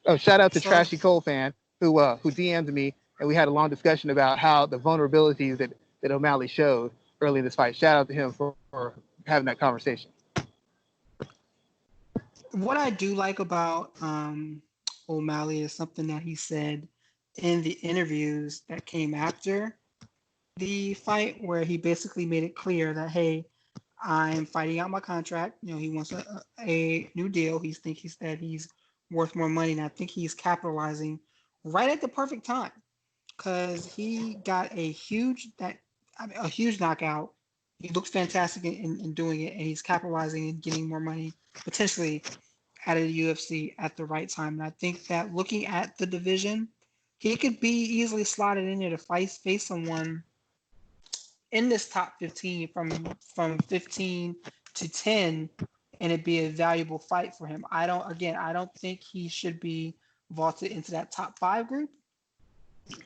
[SPEAKER 2] Oh, shout out to Trashy Cole fan who DM'd me, and we had a long discussion about how the vulnerabilities that O'Malley showed early in this fight. Shout out to him for having that conversation.
[SPEAKER 1] What I do like about O'Malley is something that he said in the interviews that came after the fight, where he basically made it clear that, hey, I'm fighting out my contract. You know, he wants a new deal. He thinks that he's worth more money, and I think he's capitalizing right at the perfect time. because he got a huge knockout. He looks fantastic in doing it, and he's capitalizing and getting more money potentially out of the UFC at the right time. And I think that looking at the division, he could be easily slotted in there to face someone in this top 15 from 15 to 10, and it'd be a valuable fight for him. I don't think he should be vaulted into that top 5 group.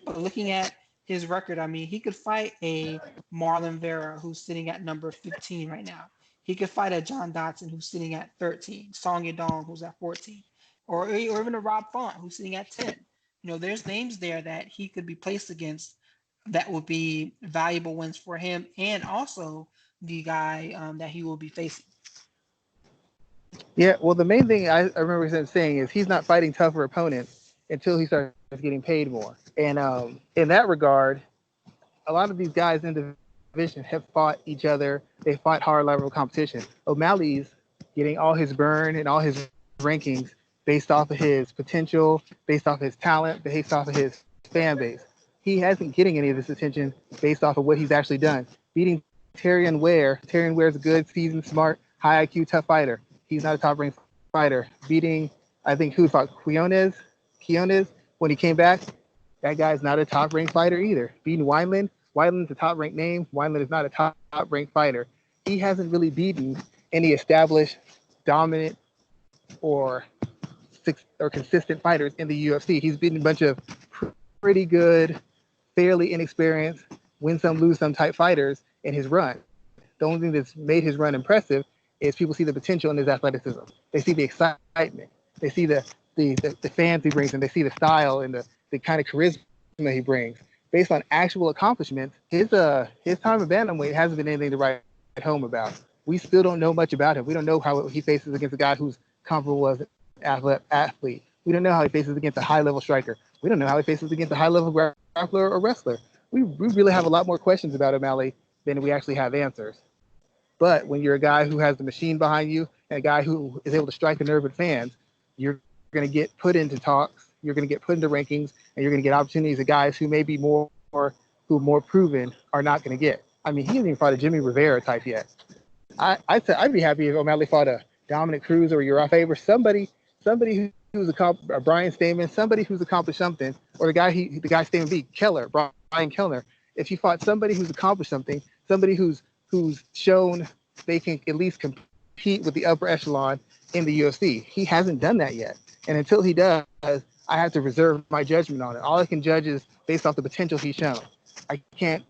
[SPEAKER 1] But looking at his record, I mean, he could fight a Marlon Vera who's sitting at number 15 right now. He could fight a John Dodson who's sitting at 13, Song Yadong who's at 14, or even a Rob Font who's sitting at 10. There's names there that he could be placed against that would be valuable wins for him and also the guy that he will be facing.
[SPEAKER 2] Yeah, well, the main thing I remember him saying is he's not fighting tougher opponents until he starts getting paid more. And in that regard, a lot of these guys in the division have fought each other. They fought hard level competition. O'Malley's getting all his burn and all his rankings based off of his potential, based off of his talent, based off of his fan base. He hasn't getting any of this attention based off of what he's actually done. Beating Tyrion Ware. Tyrion Ware's a good, seasoned, smart, high IQ, tough fighter. He's not a top-ranked fighter. Beating, I think, who fought Quiones when he came back. That guy's not a top-ranked fighter either. Beating Wineland. Wineland's a top-ranked name. Wineland is not a top-ranked fighter. He hasn't really beaten any established, dominant, or consistent fighters in the UFC. He's beaten a bunch of pretty good, fairly inexperienced, win some, lose some type fighters in his run. The only thing that's made his run impressive is people see the potential in his athleticism. They see the excitement. They see the fans he brings, and they see the style and the kind of charisma he brings. Based on actual accomplishments, his time at bantamweight hasn't been anything to write home about. We still don't know much about him. We don't know how he faces against a guy who's comparable as an athlete. We don't know how he faces against a high-level striker. We don't know how he faces against a high-level grappler or wrestler. We really have a lot more questions about O'Malley than we actually have answers. But when you're a guy who has the machine behind you and a guy who is able to strike a nerve with fans, you're going to get put into talks, you're going to get put into rankings, and you're going to get opportunities that guys who may be more proven are not going to get. I mean, he hasn't even fought a Jimmy Rivera type yet. I'd be happy if O'Malley fought a Dominic Cruz or Uriah Faber, somebody who's a Brian Stamen, somebody who's accomplished something, or the guy Stamen beat, Brian Kellner. If you fought somebody who's accomplished something, somebody who's shown they can at least compete with the upper echelon in the UFC. He hasn't done that yet. And until he does, I have to reserve my judgment on it. All I can judge is based off the potential he's shown. I can't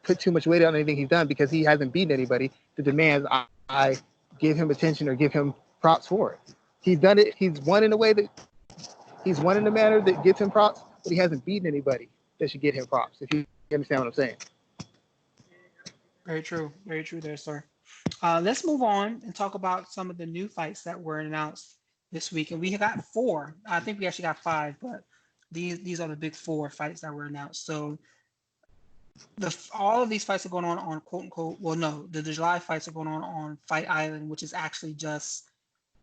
[SPEAKER 2] put too much weight on anything he's done because he hasn't beaten anybody that demands I give him attention or give him props for it. He's done it. He's won in a manner that gets him props, but he hasn't beaten anybody that should get him props, if you understand what I'm saying.
[SPEAKER 1] Very true there, sir. Let's move on and talk about some of the new fights that were announced this week. And we got 4. I think we actually got 5, but these are the big 4 fights that were announced. So all of these fights are going on quote unquote. Well, no, the July fights are going on Fight Island, which is actually just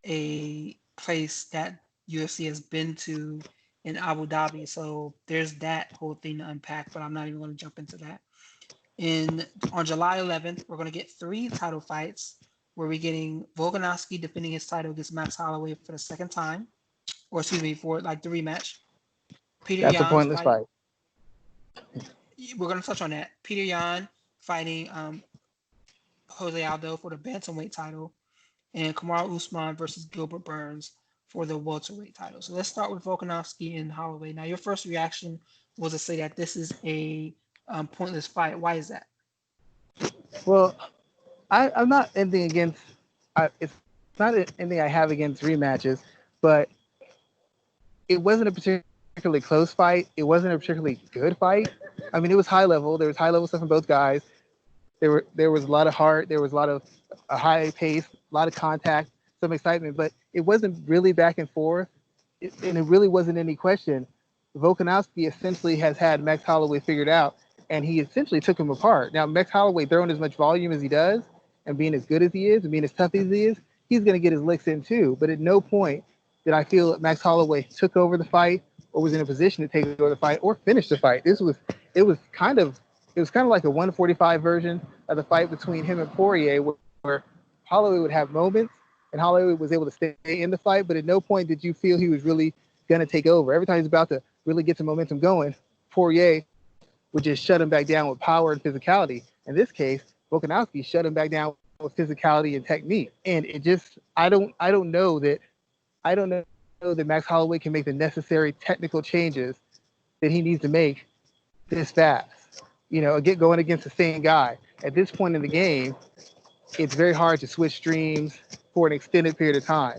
[SPEAKER 1] a place that UFC has been to in Abu Dhabi. So there's that whole thing to unpack, but I'm not even going to jump into that. On July 11th, we're going to get 3 title fights where we're getting Volkanovski defending his title against Max Holloway for the second time, or excuse me, for like the rematch.
[SPEAKER 2] That's a pointless fight.
[SPEAKER 1] We're going to touch on that. Peter Yan fighting Jose Aldo for the bantamweight title, and Kamaru Usman versus Gilbert Burns for the welterweight title. So let's start with Volkanovski and Holloway. Now, your first reaction was to say that this is a pointless fight. Why is that?
[SPEAKER 2] Well, I'm not anything against. It's not anything I have against rematches, but it wasn't a particularly close fight. It wasn't a particularly good fight. I mean, it was high level. There was high level stuff from both guys. There was a lot of heart. There was a lot of a high pace, a lot of contact, some excitement, but it wasn't really back and forth, and it really wasn't any question. Volkanovski essentially has had Max Holloway figured out, and he essentially took him apart. Now, Max Holloway throwing as much volume as he does, and being as good as he is, and being as tough as he is, he's going to get his licks in too. But at no point did I feel that Max Holloway took over the fight or was in a position to take over the fight or finish the fight. It was kind of it was kind of like a 145 version of the fight between him and Poirier, where Holloway would have moments and Holloway was able to stay in the fight, but at no point did you feel he was really gonna take over. Every time he's about to really get some momentum going, Poirier would just shut him back down with power and physicality. In this case, Volkanovski shut him back down with physicality and technique. And it just I don't know that Max Holloway can make the necessary technical changes that he needs to make this fast. Get going against the same guy. At this point in the game, it's very hard to switch streams for an extended period of time.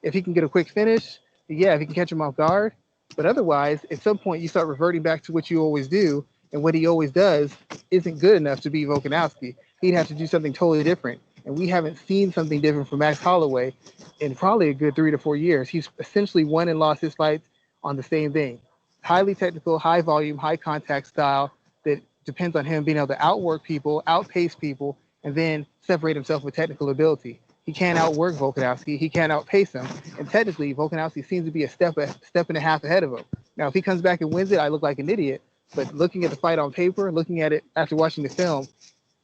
[SPEAKER 2] If he can get a quick finish, yeah, if he can catch him off guard. But otherwise, at some point, you start reverting back to what you always do, and what he always does isn't good enough to beat Volkanovski. He'd have to do something totally different. And we haven't seen something different from Max Holloway in probably a good 3 to 4 years. He's essentially won and lost his fights on the same thing. Highly technical, high volume, high contact style that depends on him being able to outwork people, outpace people, and then separate himself with technical ability. He can't outwork Volkanovski. He can't outpace him. And technically, Volkanovski seems to be a step and a half ahead of him. Now, if he comes back and wins it, I look like an idiot. But looking at the fight on paper, looking at it after watching the film,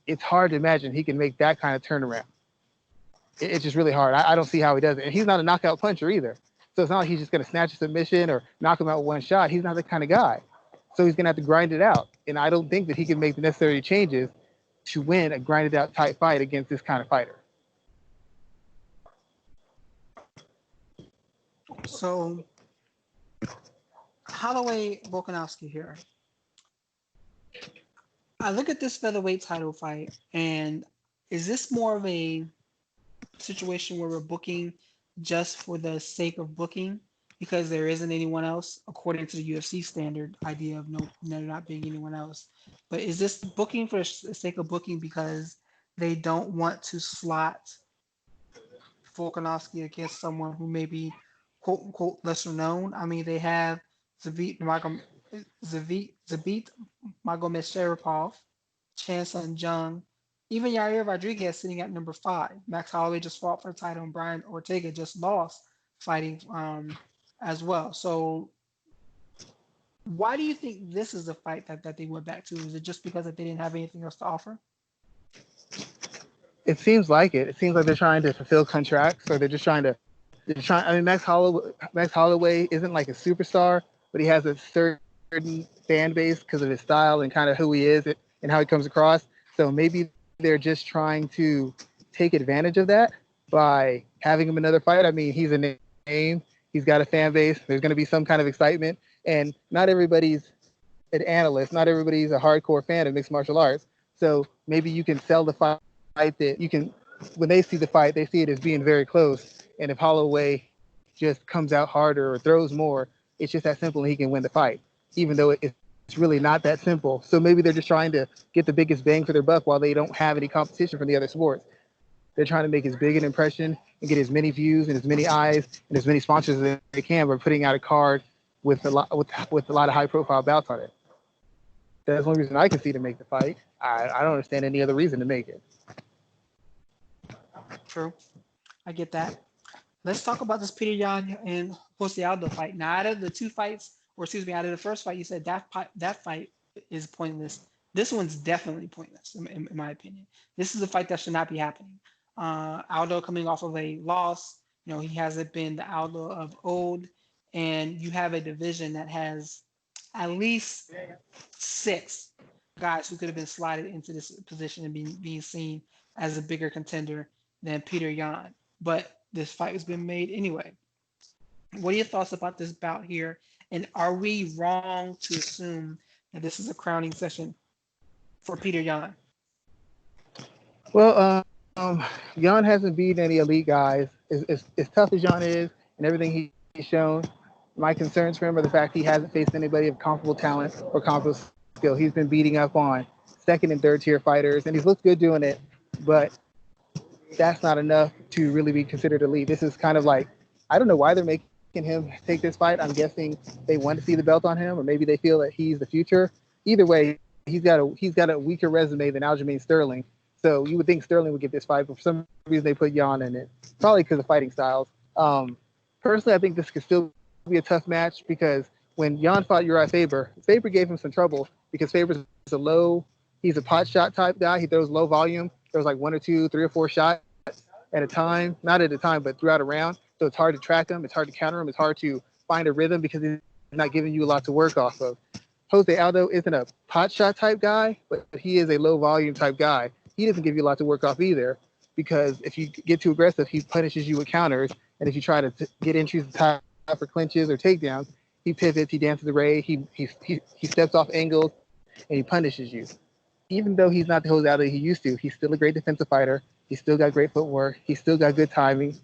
[SPEAKER 2] it's hard to imagine he can make that kind of turnaround. It's just really hard. I don't see how he does it. And he's not a knockout puncher either. So it's not like he's just going to snatch a submission or knock him out with one shot. He's not that kind of guy. So he's going to have to grind it out. And I don't think that he can make the necessary changes to win a grinded out tight fight against this kind of fighter.
[SPEAKER 1] So Holloway Volkanovski here. I look at this featherweight title fight, and is this more of a situation where we're booking just for the sake of booking because there isn't anyone else according to the UFC standard idea of no there not being anyone else? But is this booking for the sake of booking because they don't want to slot Volkanovski against someone who may be quote unquote lesser known? I mean, they have Zabit Magomedov, Chan Sung Jung, even Yair Rodriguez sitting at number 5. Max Holloway just fought for the title, and Brian Ortega just lost fighting as well. So why do you think this is the fight that they went back to? Is it just because that they didn't have anything else to offer?
[SPEAKER 2] It seems like it. It seems like they're trying to fulfill contracts, or they're just trying to. I mean, Max Holloway isn't like a superstar, but he has a certain fan base because of his style and kind of who he is and how he comes across. So maybe they're just trying to take advantage of that by having him another fight. I mean, he's a name. He's got a fan base. There's going to be some kind of excitement. And not everybody's an analyst. Not everybody's a hardcore fan of mixed martial arts. So maybe you can sell the fight that you can, when they see the fight, they see it as being very close. And if Holloway just comes out harder or throws more, it's just that simple and he can win the fight, even though it's really not that simple. So maybe they're just trying to get the biggest bang for their buck while they don't have any competition from the other sports. They're trying to make as big an impression and get as many views and as many eyes and as many sponsors as they can by putting out a card with a lot of high profile bouts on it. That's the only reason I can see to make the fight. I don't understand any other reason to make it.
[SPEAKER 1] True. I get that. Let's talk about this Peter Yan and Jose Aldo fight. Now, out of the two fights, or excuse me, out of the first fight, you said that fight is pointless. This one's definitely pointless, in my opinion. This is a fight that should not be happening. Aldo coming off of a loss, he hasn't been the Aldo of old, and you have a division that has at least 6 guys who could have been slotted into this position and being seen as a bigger contender than Peter Yan. But this fight has been made anyway. What are your thoughts about this bout here? And are we wrong to assume that this is a crowning session for Peter Yan?
[SPEAKER 2] Well, Yan hasn't beaten any elite guys. As tough as Yan is and everything he's shown, my concerns for him are the fact he hasn't faced anybody of comparable talent or comparable skill. He's been beating up on second and third tier fighters, and he's looked good doing it, but that's not enough to really be considered elite. This is kind of like, I don't know why they're making him take this fight. I'm guessing they want to see the belt on him, or maybe they feel that he's the future. Either way, he's got a weaker resume than Aljamain Sterling. So you would think Sterling would get this fight, but for some reason they put Yan in it. Probably because of fighting styles. Personally, I think this could still be a tough match because when Jan fought Uriah Faber, Faber gave him some trouble because Faber's he's a pot shot type guy. He throws low volume. Throws like one or two, 3 or 4 shots at a time, not at a time, but throughout a round. So it's hard to track him. It's hard to counter him. It's hard to find a rhythm because he's not giving you a lot to work off of. Jose Aldo isn't a pot shot type guy, but he is a low volume type guy. He doesn't give you a lot to work off either because if you get too aggressive, he punishes you with counters. And if you try to get entries to tie for clinches or takedowns, he pivots, he dances away, he steps off angles, and he punishes you. Even though he's not the Jose Aldo he used to, he's still a great defensive fighter. He's still got great footwork. He's still got good timing,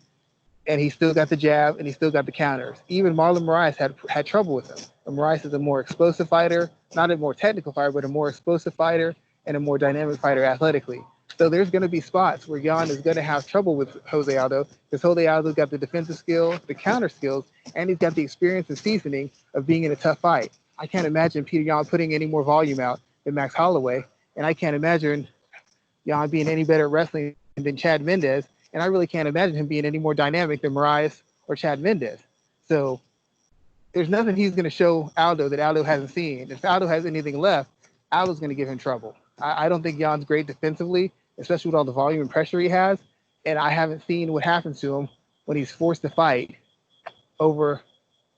[SPEAKER 2] and he's still got the jab, and he's still got the counters. Even Marlon Moraes had trouble with him. And Moraes is a more explosive fighter, not a more technical fighter, but a more explosive fighter and a more dynamic fighter athletically. So there's going to be spots where Jan is going to have trouble with Jose Aldo because Jose Aldo's got the defensive skill, the counter skills, and he's got the experience and seasoning of being in a tough fight. I can't imagine Peter Yan putting any more volume out than Max Holloway, and I can't imagine Jan being any better at wrestling than Chad Mendez, and I really can't imagine him being any more dynamic than Moraes or Chad Mendez. So there's nothing he's going to show Aldo that Aldo hasn't seen. If Aldo has anything left, Aldo's going to give him trouble. I don't think Jan's great defensively, especially with all the volume and pressure he has. And I haven't seen what happens to him when he's forced to fight over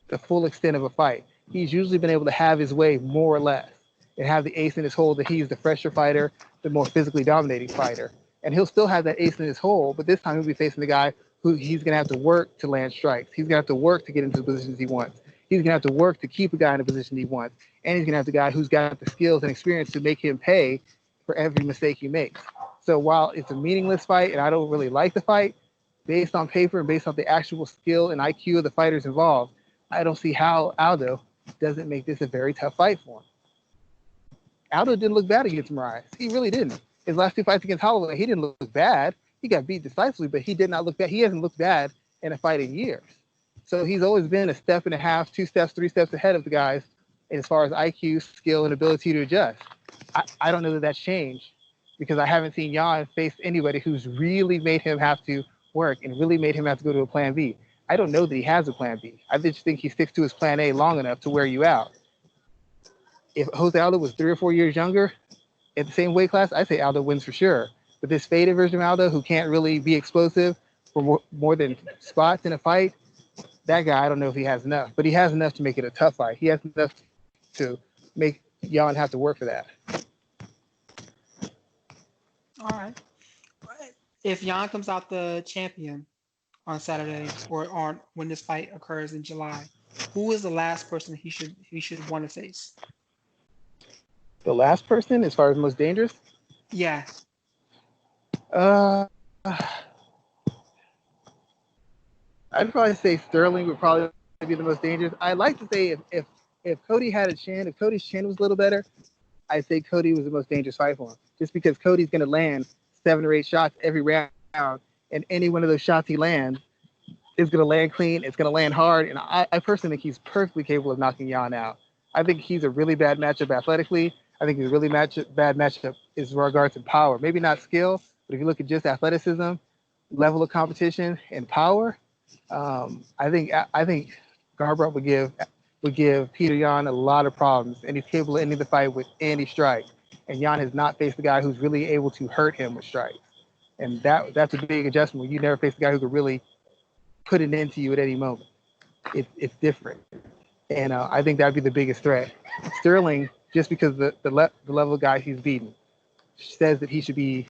[SPEAKER 2] the full extent of a fight. He's usually been able to have his way more or less and have the ace in his hole that he's the fresher fighter, the more physically dominating fighter. And he'll still have that ace in his hole, but this time he'll be facing the guy who he's going to have to work to land strikes. He's going to have to work to get into the positions he wants. He's going to have to work to keep a guy in the position he wants. And he's going to have the guy who's got the skills and experience to make him pay for every mistake he makes. So while it's a meaningless fight and I don't really like the fight, based on paper and based on the actual skill and IQ of the fighters involved, I don't see how Aldo doesn't make this a very tough fight for him. Aldo didn't look bad against Moraes. He really didn't. His last 2 fights against Holloway, he didn't look bad. He got beat decisively, but he did not look bad. He hasn't looked bad in a fight in years. So he's always been a step and a half, 2 steps, 3 steps ahead of the guys as far as IQ, skill, and ability to adjust. I don't know that that's changed because I haven't seen Jan face anybody who's really made him have to work and really made him have to go to a plan B. I don't know that he has a plan B. I just think he sticks to his plan A long enough to wear you out. If Jose Aldo was 3 or 4 years younger at the same weight class, I'd say Aldo wins for sure. But this faded version of Aldo who can't really be explosive for more than spots in a fight, that guy, I don't know if he has enough. But he has enough to make it a tough fight. He has enough to make Jan have to work for that.
[SPEAKER 1] All right. If Jan comes out the champion on Saturday or on when this fight occurs in July, who is the last person he should want to face?
[SPEAKER 2] The last person, as far as most dangerous?
[SPEAKER 1] Yeah.
[SPEAKER 2] Uh, I'd probably say Sterling would probably be the most dangerous. I'd like to say if Cody had a chin, if Cody's chin was a little better, I'd say Cody was the most dangerous fight for him. Just because Cody's going to land 7 or 8 shots every round, and any one of those shots he lands is going to land clean. It's going to land hard, and I personally think he's perfectly capable of knocking Jan out. I think he's a really bad matchup athletically. I think he's a really bad matchup as regards to power. Maybe not skill, but if you look at just athleticism, level of competition, and power, I think Garbrandt would give Peter Yan a lot of problems, and he's capable of ending the fight with any strike. And Yan has not faced a guy who's really able to hurt him with strikes, and that's a big adjustment. When you never face a guy who could really put it into you at any moment. It's different, and I think that'd be the biggest threat. Sterling, just because the level of guys he's beaten, says that he should be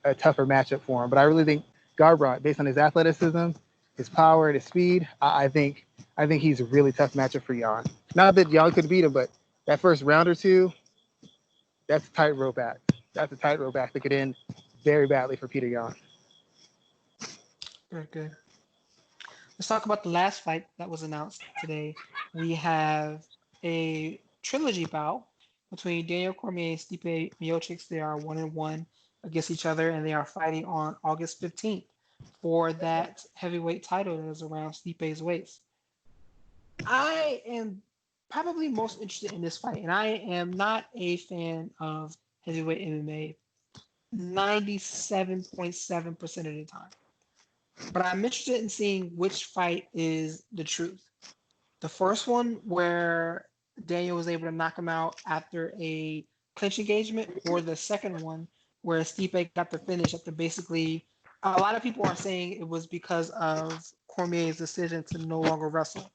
[SPEAKER 2] a tougher matchup for him. But I really think Garbrandt, based on his athleticism, his power, and his speed, I think he's a really tough matchup for Jan. Not that Jan could beat him, but that first round or two, that's a tightrope act. That's a tightrope act that could end very badly for Peter Yan.
[SPEAKER 1] Very good. Let's talk about the last fight that was announced today. We have a trilogy bout between Daniel Cormier and Stipe Miocic. They are 1-1 against each other, and they are fighting on August 15th for that heavyweight title that is around Stipe's waist. I am probably most interested in this fight, and I am not a fan of heavyweight MMA 97.7% of the time. but I'm interested in seeing which fight is the truth. The first one where Daniel was able to knock him out after a clinch engagement, or the second one where Stipe got the finish after basically a lot of people are saying it was because of Cormier's decision to no longer wrestle.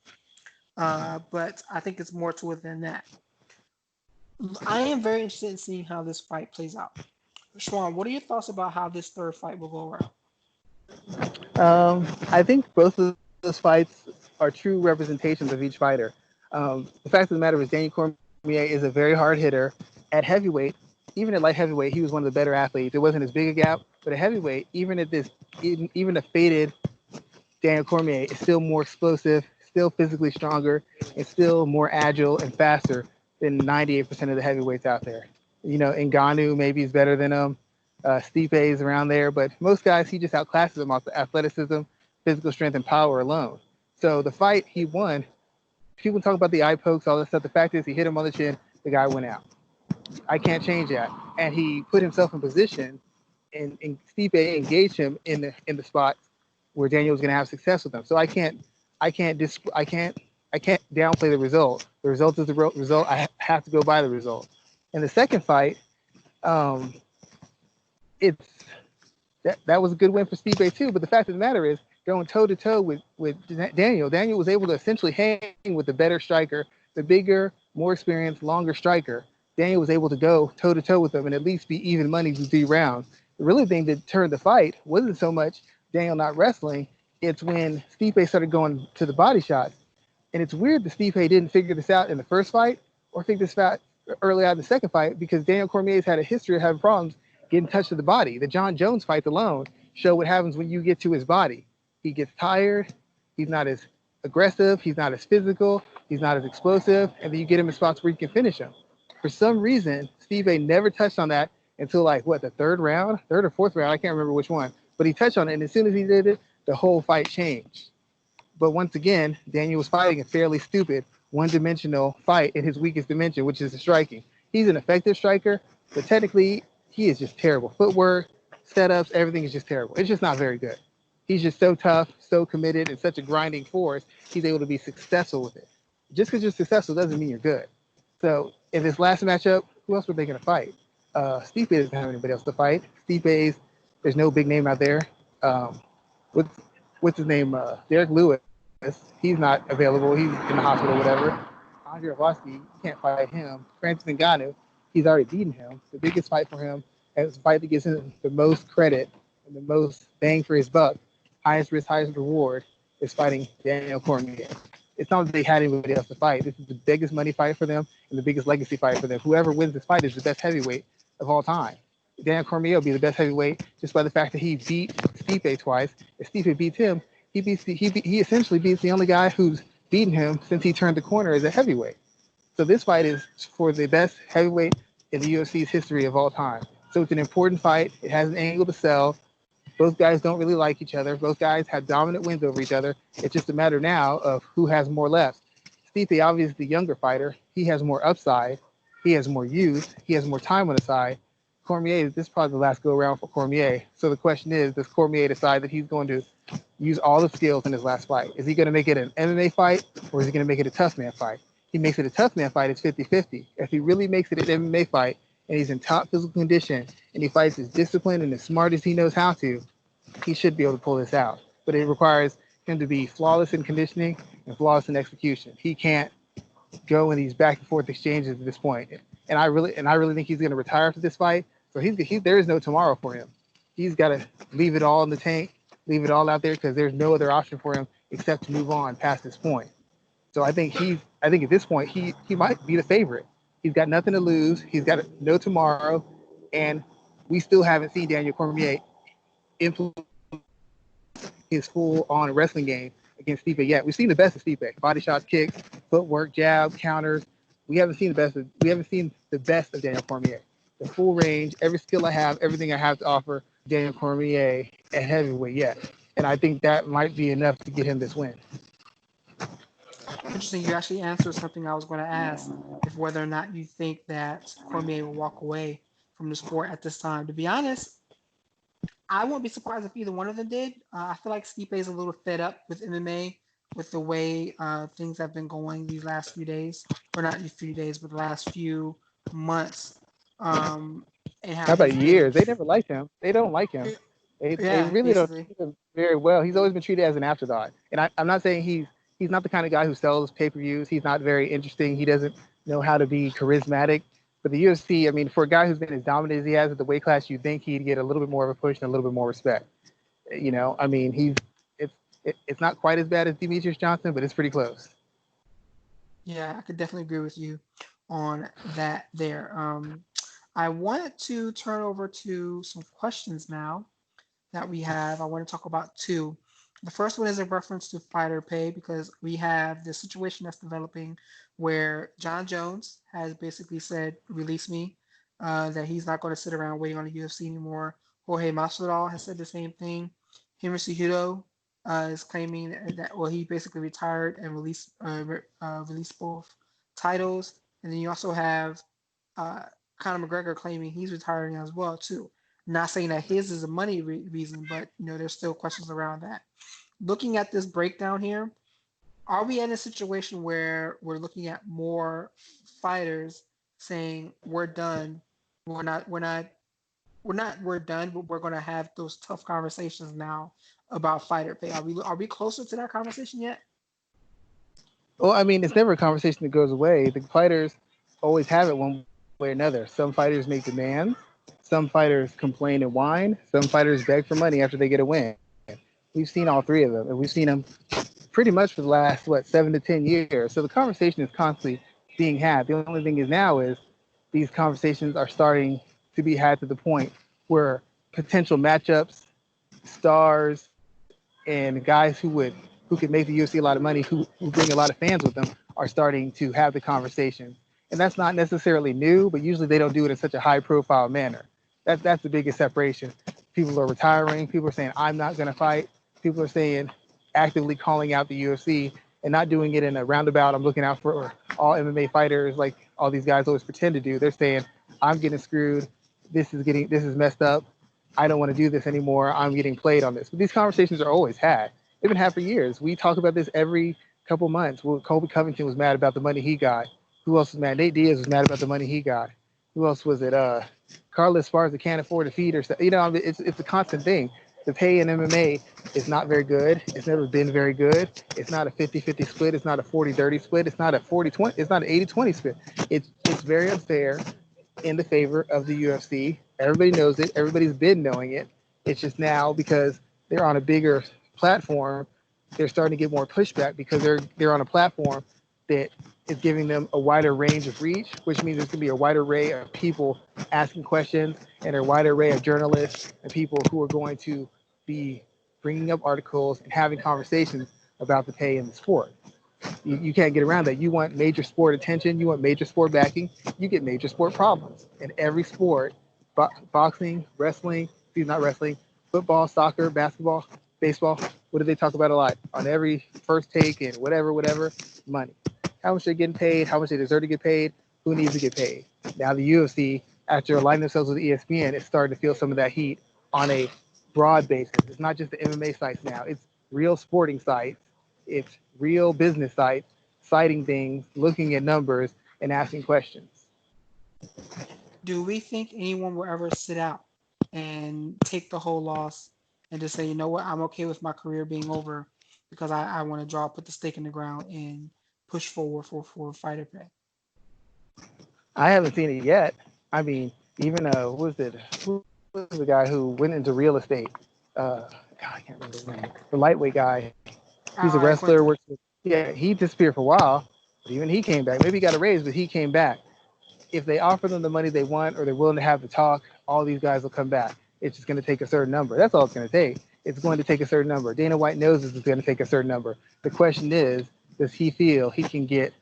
[SPEAKER 1] But I think it's more to it than that. I am very interested in seeing how this fight plays out. Schwan, what are your thoughts about how this third fight will go around?
[SPEAKER 2] I think both of those fights are true representations of each fighter. The fact of the matter is, Daniel Cormier is a very hard hitter at heavyweight. Even at light heavyweight, he was one of the better athletes. It wasn't as big a gap, but at heavyweight, even a faded Daniel Cormier is still more explosive, still physically stronger, and still more agile and faster than 98% of the heavyweights out there. Ngannou maybe is better than him. Stipe is around there, but most guys he just outclasses them off the athleticism, physical strength, and power alone. So the fight he won, people talk about the eye pokes, all this stuff. The fact is he hit him on the chin, the guy went out. I can't change that. And he put himself in position, and Stipe engaged him in the spot where Daniel was going to have success with him. So I can't downplay the result. The result is the result. I have to go by the result. In the second fight, um, it's that was a good win for Stipe too. But the fact of the matter is, going toe to toe with Daniel, Daniel was able to essentially hang with the better striker, the bigger, more experienced, longer striker. Daniel was able to go toe to toe with him and at least be even money for 3 rounds. The really thing that turned the fight wasn't so much Daniel not wrestling. It's when Stipe started going to the body shots. And it's weird that Stipe didn't figure this out in the first fight or figure this out early out in the second fight, because Daniel Cormier's had a history of having problems getting touch to the body. The John Jones fights alone show what happens when you get to his body. He gets tired. He's not as aggressive. He's not as physical. He's not as explosive. And then you get him in spots where you can finish him. For some reason, Stipe never touched on that until like what, the third or fourth round. I can't remember which one. But he touched on it, and as soon as he did it, the whole fight changed. But once again, Daniel was fighting a fairly stupid, one-dimensional fight in his weakest dimension, which is the striking. He's an effective striker, but technically, he is just terrible. Footwork, setups, everything is just terrible. It's just not very good. He's just so tough, so committed, and such a grinding force. He's able to be successful with it. Just because you're successful doesn't mean you're good. So in this last matchup, who else were they going to fight? Stipe doesn't have anybody else to fight. There's no big name out there. Um, what's what's his name? Derek Lewis. He's not available. He's in the hospital, or whatever. Andre Arlovski, you can't fight him. Francis Ngannou, he's already beaten him. The biggest fight for him, and it's a fight that gives him the most credit and the most bang for his buck, highest risk, highest reward, is fighting Daniel Cormier. It's not that they had anybody else to fight. This is the biggest money fight for them and the biggest legacy fight for them. Whoever wins this fight is the best heavyweight of all time. Daniel Cormier will be the best heavyweight just by the fact that he beat Stipe twice. If Stipe beats him, he essentially beats the only guy who's beaten him since he turned the corner as a heavyweight. So this fight is for the best heavyweight in the UFC's history of all time. So it's an important fight. It has an angle to sell. Both guys don't really like each other. Both guys have dominant wins over each other. It's just a matter now of who has more left. Stipe, obviously the younger fighter, he has more upside. He has more youth. He has more time on his side. Cormier, this is probably the last go around for Cormier. So the question is, does Cormier decide that he's going to use all the skills in his last fight? Is he going to make it an MMA fight, or is he going to make it a tough man fight? He makes it a tough man fight, it's 50-50. If he really makes it an MMA fight and he's in top physical condition and he fights as disciplined and as smart as he knows how to, he should be able to pull this out. But it requires him to be flawless in conditioning and flawless in execution. He can't go in these back and forth exchanges at this point. And I really think he's going to retire after this fight. So there is no tomorrow for him. He's got to leave it all in the tank, leave it all out there, because there's no other option for him except to move on past this point. So I think at this point he might be the favorite. He's got nothing to lose. He's got no tomorrow, and we still haven't seen Daniel Cormier implement his full-on wrestling game against Stipe yet. We've seen the best of Stipe: body shots, kicks, footwork, jab, counters. We haven't seen the best of Daniel Cormier. The full range, every skill I have, everything I have to offer Daniel Cormier at heavyweight yet. And I think that might be enough to get him this win.
[SPEAKER 1] Interesting. You actually answered something I was going to ask, if whether or not you think that Cormier will walk away from the sport at this time. To be honest, I won't be surprised if either one of them did. I feel like Stipe is a little fed up with MMA, with the way things have been going these last few days, or not these few days, but the last few months, um, and how
[SPEAKER 2] How about
[SPEAKER 1] he's been.
[SPEAKER 2] years? They never liked him. They don't like him. They
[SPEAKER 1] Yeah,
[SPEAKER 2] really don't
[SPEAKER 1] basically.
[SPEAKER 2] treat him very well. He's always been treated as an afterthought. And I'm not saying he's not the kind of guy who sells pay-per-views. He's not very interesting. He doesn't know how to be charismatic. But the UFC, I mean, for a guy who's been as dominant as he has at the weight class, you'd think he'd get a little bit more of a push and a little bit more respect. I mean, it's it's not quite as bad as Demetrius Johnson, but it's pretty close.
[SPEAKER 1] Yeah, I could definitely agree with you on that there. I wanted to turn over to some questions now that we have. I want to talk about two. The first one is a reference to fighter pay because we have this situation that's developing where John Jones has basically said, "Release me," that he's not going to sit around waiting on the UFC anymore. Jorge Masvidal has said the same thing. Henry Cejudo is claiming that well, he basically retired and released both titles. And then you also have uh, Conor McGregor claiming he's retiring as well too. Not saying that his is a money reason, but there's still questions around that. Looking at this breakdown here, are we in a situation where we're looking at more fighters saying we're done, we're done, but we're going to have those tough conversations now about fighter pay? Are we closer to that conversation yet?
[SPEAKER 2] Well, I mean, it's never a conversation that goes away. The fighters always have it one way or another. Some fighters make demands. Some fighters complain and whine. Some fighters beg for money after they get a win. We've seen all three of them, and we've seen them pretty much for the last 7 to 10 years. So the conversation is constantly being had. The only thing is now is these conversations are starting to be had to the point where potential matchups, stars, and guys who could make the UFC a lot of money, who bring a lot of fans with them, are starting to have the conversation. And that's not necessarily new, but usually they don't do it in such a high profile manner. That's the biggest separation. People are retiring. People are saying, I'm not going to fight. People are saying, actively calling out the UFC and not doing it in a roundabout, I'm looking out for all MMA fighters like all these guys always pretend to do. They're saying, I'm getting screwed. This is messed up. I don't want to do this anymore. I'm getting played on this. But these conversations are always had. They've been had for years. We talk about this every couple months. Well, Kobe Covington was mad about the money he got. Who else was mad? Nate Diaz was mad about the money he got. Who else was it? Carlos Esparza can't afford to feed herself. It's a constant thing. The pay in MMA is not very good. It's never been very good. It's not a 50-50 split. It's not a 40-30 split. It's not a 40-20. It's not an 80-20 split. It's very unfair in the favor of the UFC. Everybody knows it. Everybody's been knowing it. It's just now because they're on a bigger platform, they're starting to get more pushback because they're on a platform that is giving them a wider range of reach, which means there's going to be a wider array of people asking questions and a wider array of journalists and people who are going to be bringing up articles and having conversations about the pay in the sport. You can't get around that. You want major sport attention, you want major sport backing, you get major sport problems. In every sport, boxing, wrestling, not wrestling, football, soccer, basketball, baseball, what do they talk about a lot? On every first take and whatever, money. How much they're getting paid, how much they deserve to get paid, who needs to get paid. Now the UFC, after aligning themselves with ESPN, is starting to feel some of that heat on a broad basis. It's not just the MMA sites now, it's real sporting sites, it's real business sites citing things, looking at numbers, and asking questions.
[SPEAKER 1] Do we think anyone will ever sit out and take the whole loss and just say, you know what, I'm okay with my career being over because I want to put the stake in the ground and push forward for fighter pay?
[SPEAKER 2] I haven't seen it yet. I mean, even who was it? Who was the guy who went into real estate? God, I can't remember his name. The lightweight guy. He's a
[SPEAKER 1] Al
[SPEAKER 2] wrestler.
[SPEAKER 1] Quinta.
[SPEAKER 2] Yeah, he disappeared for a while, but even he came back. Maybe he got a raise, but he came back. If they offer them the money they want or they're willing to have the talk, all these guys will come back. It's just going to take a certain number. That's all it's going to take. It's going to take a certain number. Dana White knows this is going to take a certain number. The question is, does he feel he can get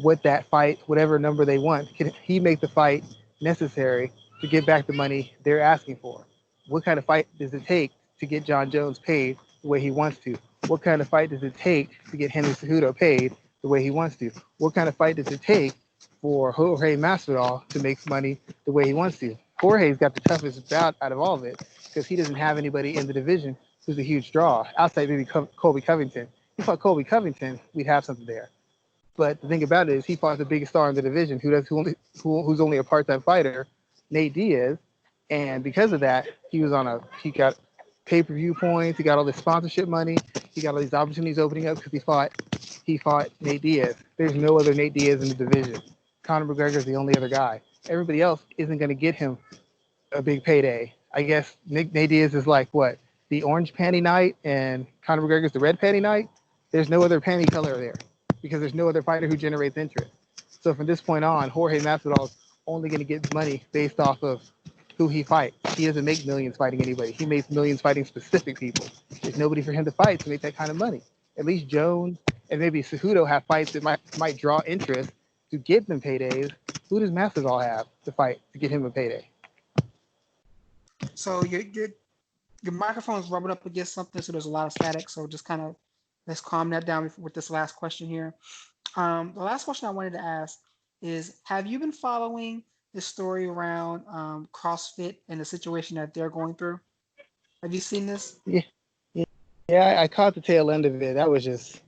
[SPEAKER 2] with that fight, whatever number they want? Can he make the fight necessary to get back the money they're asking for? What kind of fight does it take to get John Jones paid the way he wants to? What kind of fight does it take to get Henry Cejudo paid the way he wants to? What kind of fight does it take for Jorge Masvidal to make money the way he wants to? Jorge's got the toughest bout out of all of it. because he doesn't have anybody in the division who's a huge draw outside maybe Colby Covington. If he fought Colby Covington, we'd have something there. But the thing about it is, he fought the biggest star in the division, who's only a part-time fighter, Nate Diaz, and because of that, he got pay-per-view points, he got all this sponsorship money, he got all these opportunities opening up because he fought Nate Diaz. There's no other Nate Diaz in the division. Conor McGregor is the only other guy. Everybody else isn't going to get him a big payday. I guess Nate Diaz is like what, the orange panty night, and Conor McGregor's the red panty night. There's no other panty color there because there's no other fighter who generates interest. So from this point on, Jorge Masvidal's only going to get money based off of who he fights. He doesn't make millions fighting anybody. He makes millions fighting specific people. There's nobody for him to fight to make that kind of money. At least Jones and maybe Cejudo have fights that might draw interest to get them paydays. Who does Masvidal have to fight to get him a payday?
[SPEAKER 1] So your microphone's rubbing up against something, so there's a lot of static. So just kind of let's calm that down with this last question here. The last question I wanted to ask is, have you been following the story around CrossFit and the situation that they're going through? Have you seen this?
[SPEAKER 2] Yeah, I caught the tail end of it. That was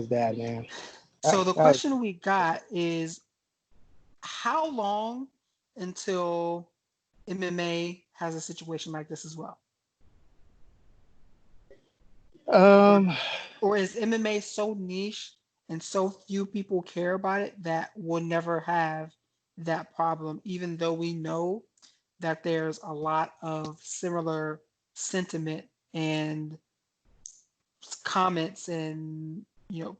[SPEAKER 2] bad, man.
[SPEAKER 1] So the question we got is, how long until MMA has a situation like this as well? Or is MMA so niche and so few people care about it that we'll never have that problem, even though we know that there's a lot of similar sentiment and comments and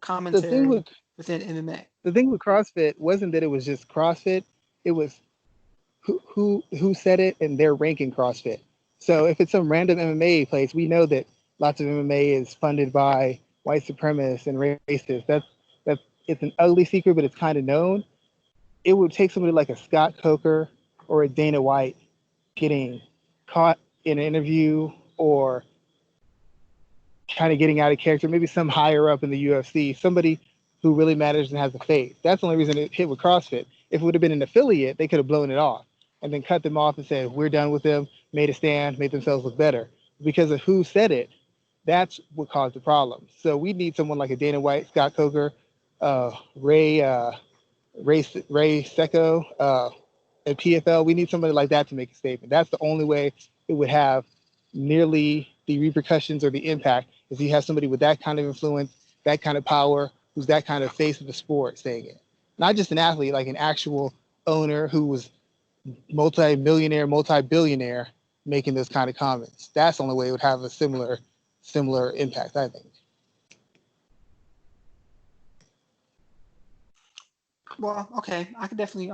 [SPEAKER 1] commentary within MMA.
[SPEAKER 2] The thing with CrossFit wasn't that it was just CrossFit; it was who said it and their ranking CrossFit. So if it's some random MMA place, we know that lots of MMA is funded by white supremacists and racists. That's it's an ugly secret, but it's kind of known. It would take somebody like a Scott Coker or a Dana White getting caught in an interview or kind of getting out of character, maybe some higher up in the UFC, somebody who really matters and has a face. That's the only reason it hit with CrossFit. If it would have been an affiliate, they could have blown it off and then cut them off and said, we're done with them, made a stand, made themselves look better. Because of who said it, that's what caused the problem. So we need someone like a Dana White, Scott Coker, Ray Secco, and PFL. We need somebody like that to make a statement. That's the only way it would have nearly the repercussions or the impact if you have somebody with that kind of influence, that kind of power, who's that kind of face of the sport saying it. Not just an athlete, like an actual owner who was multi-millionaire, multi-billionaire making those kind of comments. That's the only way it would have a similar impact, I think.
[SPEAKER 1] Well, okay, I could definitely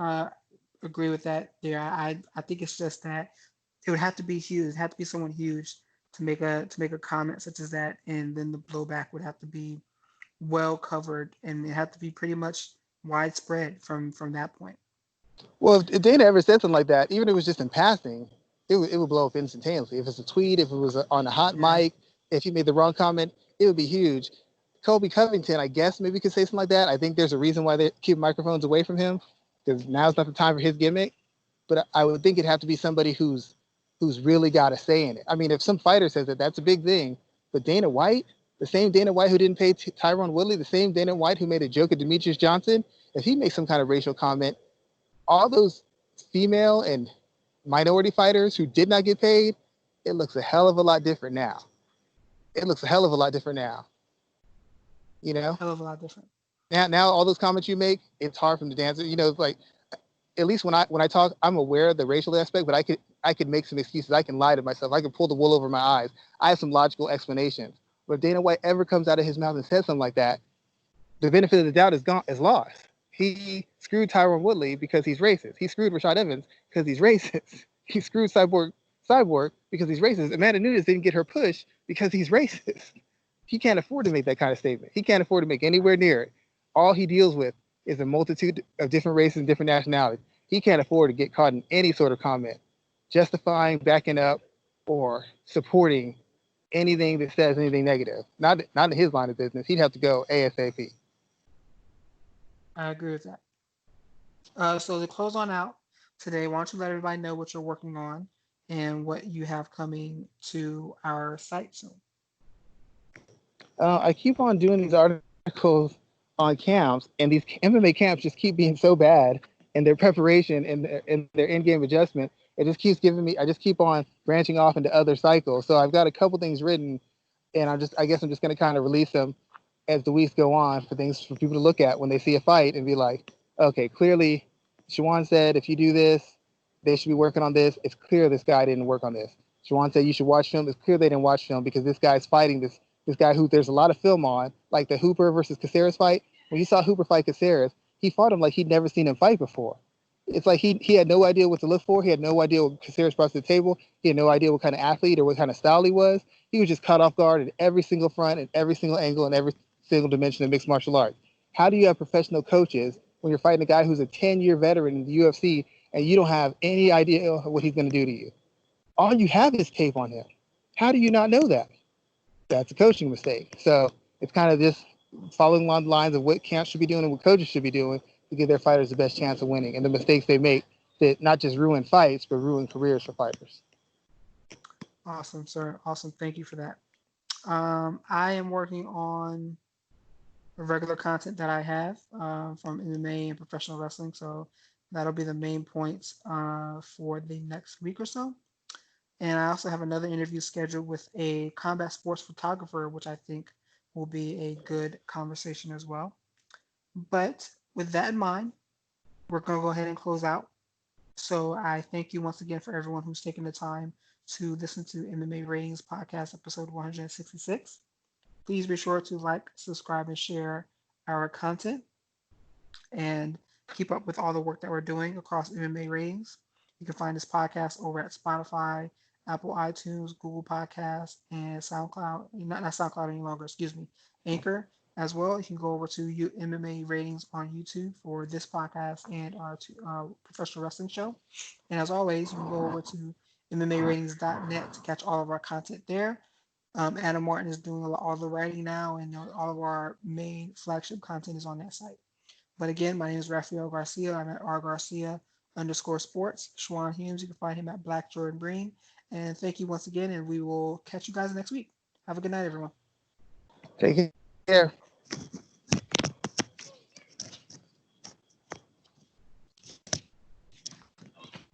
[SPEAKER 1] agree with that there. I think it's just that it would have to be huge. It had to be someone huge to make a comment such as that, and then the blowback would have to be well covered, and it had to be pretty much widespread from that point.
[SPEAKER 2] Well, if Dana ever said something like that, even if it was just in passing, it would blow up instantaneously. If it's a tweet, if it was on a hot mic, if he made the wrong comment, it would be huge. Colby Covington, I guess, maybe could say something like that. I think there's a reason why they keep microphones away from him, because now's not the time for his gimmick. But I would think it'd have to be somebody who's really got a say in it. I mean, if some fighter says it, that's a big thing. But Dana White, the same Dana White who didn't pay Tyron Woodley, the same Dana White who made a joke at Demetrius Johnson, if he makes some kind of racial comment, all those female and minority fighters who did not get paid, it looks a hell of a lot different now. You know?
[SPEAKER 1] Hell of a lot different.
[SPEAKER 2] Now all those comments you make, it's hard for them to dance. You know, like at least when I talk, I'm aware of the racial aspect, but I could make some excuses. I can lie to myself. I can pull the wool over my eyes. I have some logical explanations. But if Dana White ever comes out of his mouth and says something like that, the benefit of the doubt is lost. He screwed Tyron Woodley because he's racist. He screwed Rashad Evans because he's racist. He screwed Cyborg because he's racist. Amanda Nunes didn't get her push because he's racist. He can't afford to make that kind of statement. He can't afford to make anywhere near it. All he deals with is a multitude of different races and different nationalities. He can't afford to get caught in any sort of comment justifying, backing up, or supporting anything that says anything negative. Not in his line of business. He'd have to go ASAP.
[SPEAKER 1] I agree with that. So to close on out today, why don't you let everybody know what you're working on and what you have coming to our site soon.
[SPEAKER 2] I keep on doing these articles on camps, and these MMA camps just keep being so bad in their preparation and their in-game adjustment. It just keeps giving me. I just keep on branching off into other cycles. So I've got a couple things written, and I guess I'm just going to kind of release them as the weeks go on for things for people to look at when they see a fight and be like, okay, clearly, Schwan said if you do this, they should be working on this. It's clear this guy didn't work on this. Schwan said you should watch film. It's clear they didn't watch film because this guy's fighting this guy who there's a lot of film on, like the Hooper versus Caceres fight. When you saw Hooper fight Caceres, he fought him like he'd never seen him fight before. It's like he had no idea what to look for. He had no idea what Caceres brought to the table. He had no idea what kind of athlete or what kind of style he was. He was just caught off guard in every single front, in every single angle, in every single dimension of mixed martial arts. How do you have professional coaches when you're fighting a guy who's a 10-year veteran in the UFC and you don't have any idea what he's going to do to you? All you have is tape on him. How do you not know that? That's a coaching mistake. So it's kind of just following along the lines of what camps should be doing and what coaches should be doing to give their fighters the best chance of winning, and the mistakes they make that not just ruin fights but ruin careers for fighters.
[SPEAKER 1] Awesome, sir. Awesome. Thank you for that. I am working on regular content that I have from MMA and professional wrestling. So that'll be the main points for the next week or so. And I also have another interview scheduled with a combat sports photographer, which I think will be a good conversation as well. But with that in mind, we're going to go ahead and close out. So I thank you once again for everyone who's taken the time to listen to MMA Ratings Podcast episode 166. Please be sure to like, subscribe, and share our content and keep up with all the work that we're doing across MMA ratings. You can find this podcast over at Spotify, Apple iTunes, Google Podcasts, and SoundCloud. Not SoundCloud any longer, excuse me, Anchor as well. You can go over to MMA ratings on YouTube for this podcast and our professional wrestling show. And as always, you can go over to MMAratings.net to catch all of our content there. Adam Martin is doing all the writing now, and all of our main flagship content is on that site. But again, my name is Raphael Garcia. I'm at rgarcia_sports. Schwan Humes, you can find him at Black Jordan Green. And thank you once again, and we will catch you guys next week. Have a good night, everyone.
[SPEAKER 2] Take care.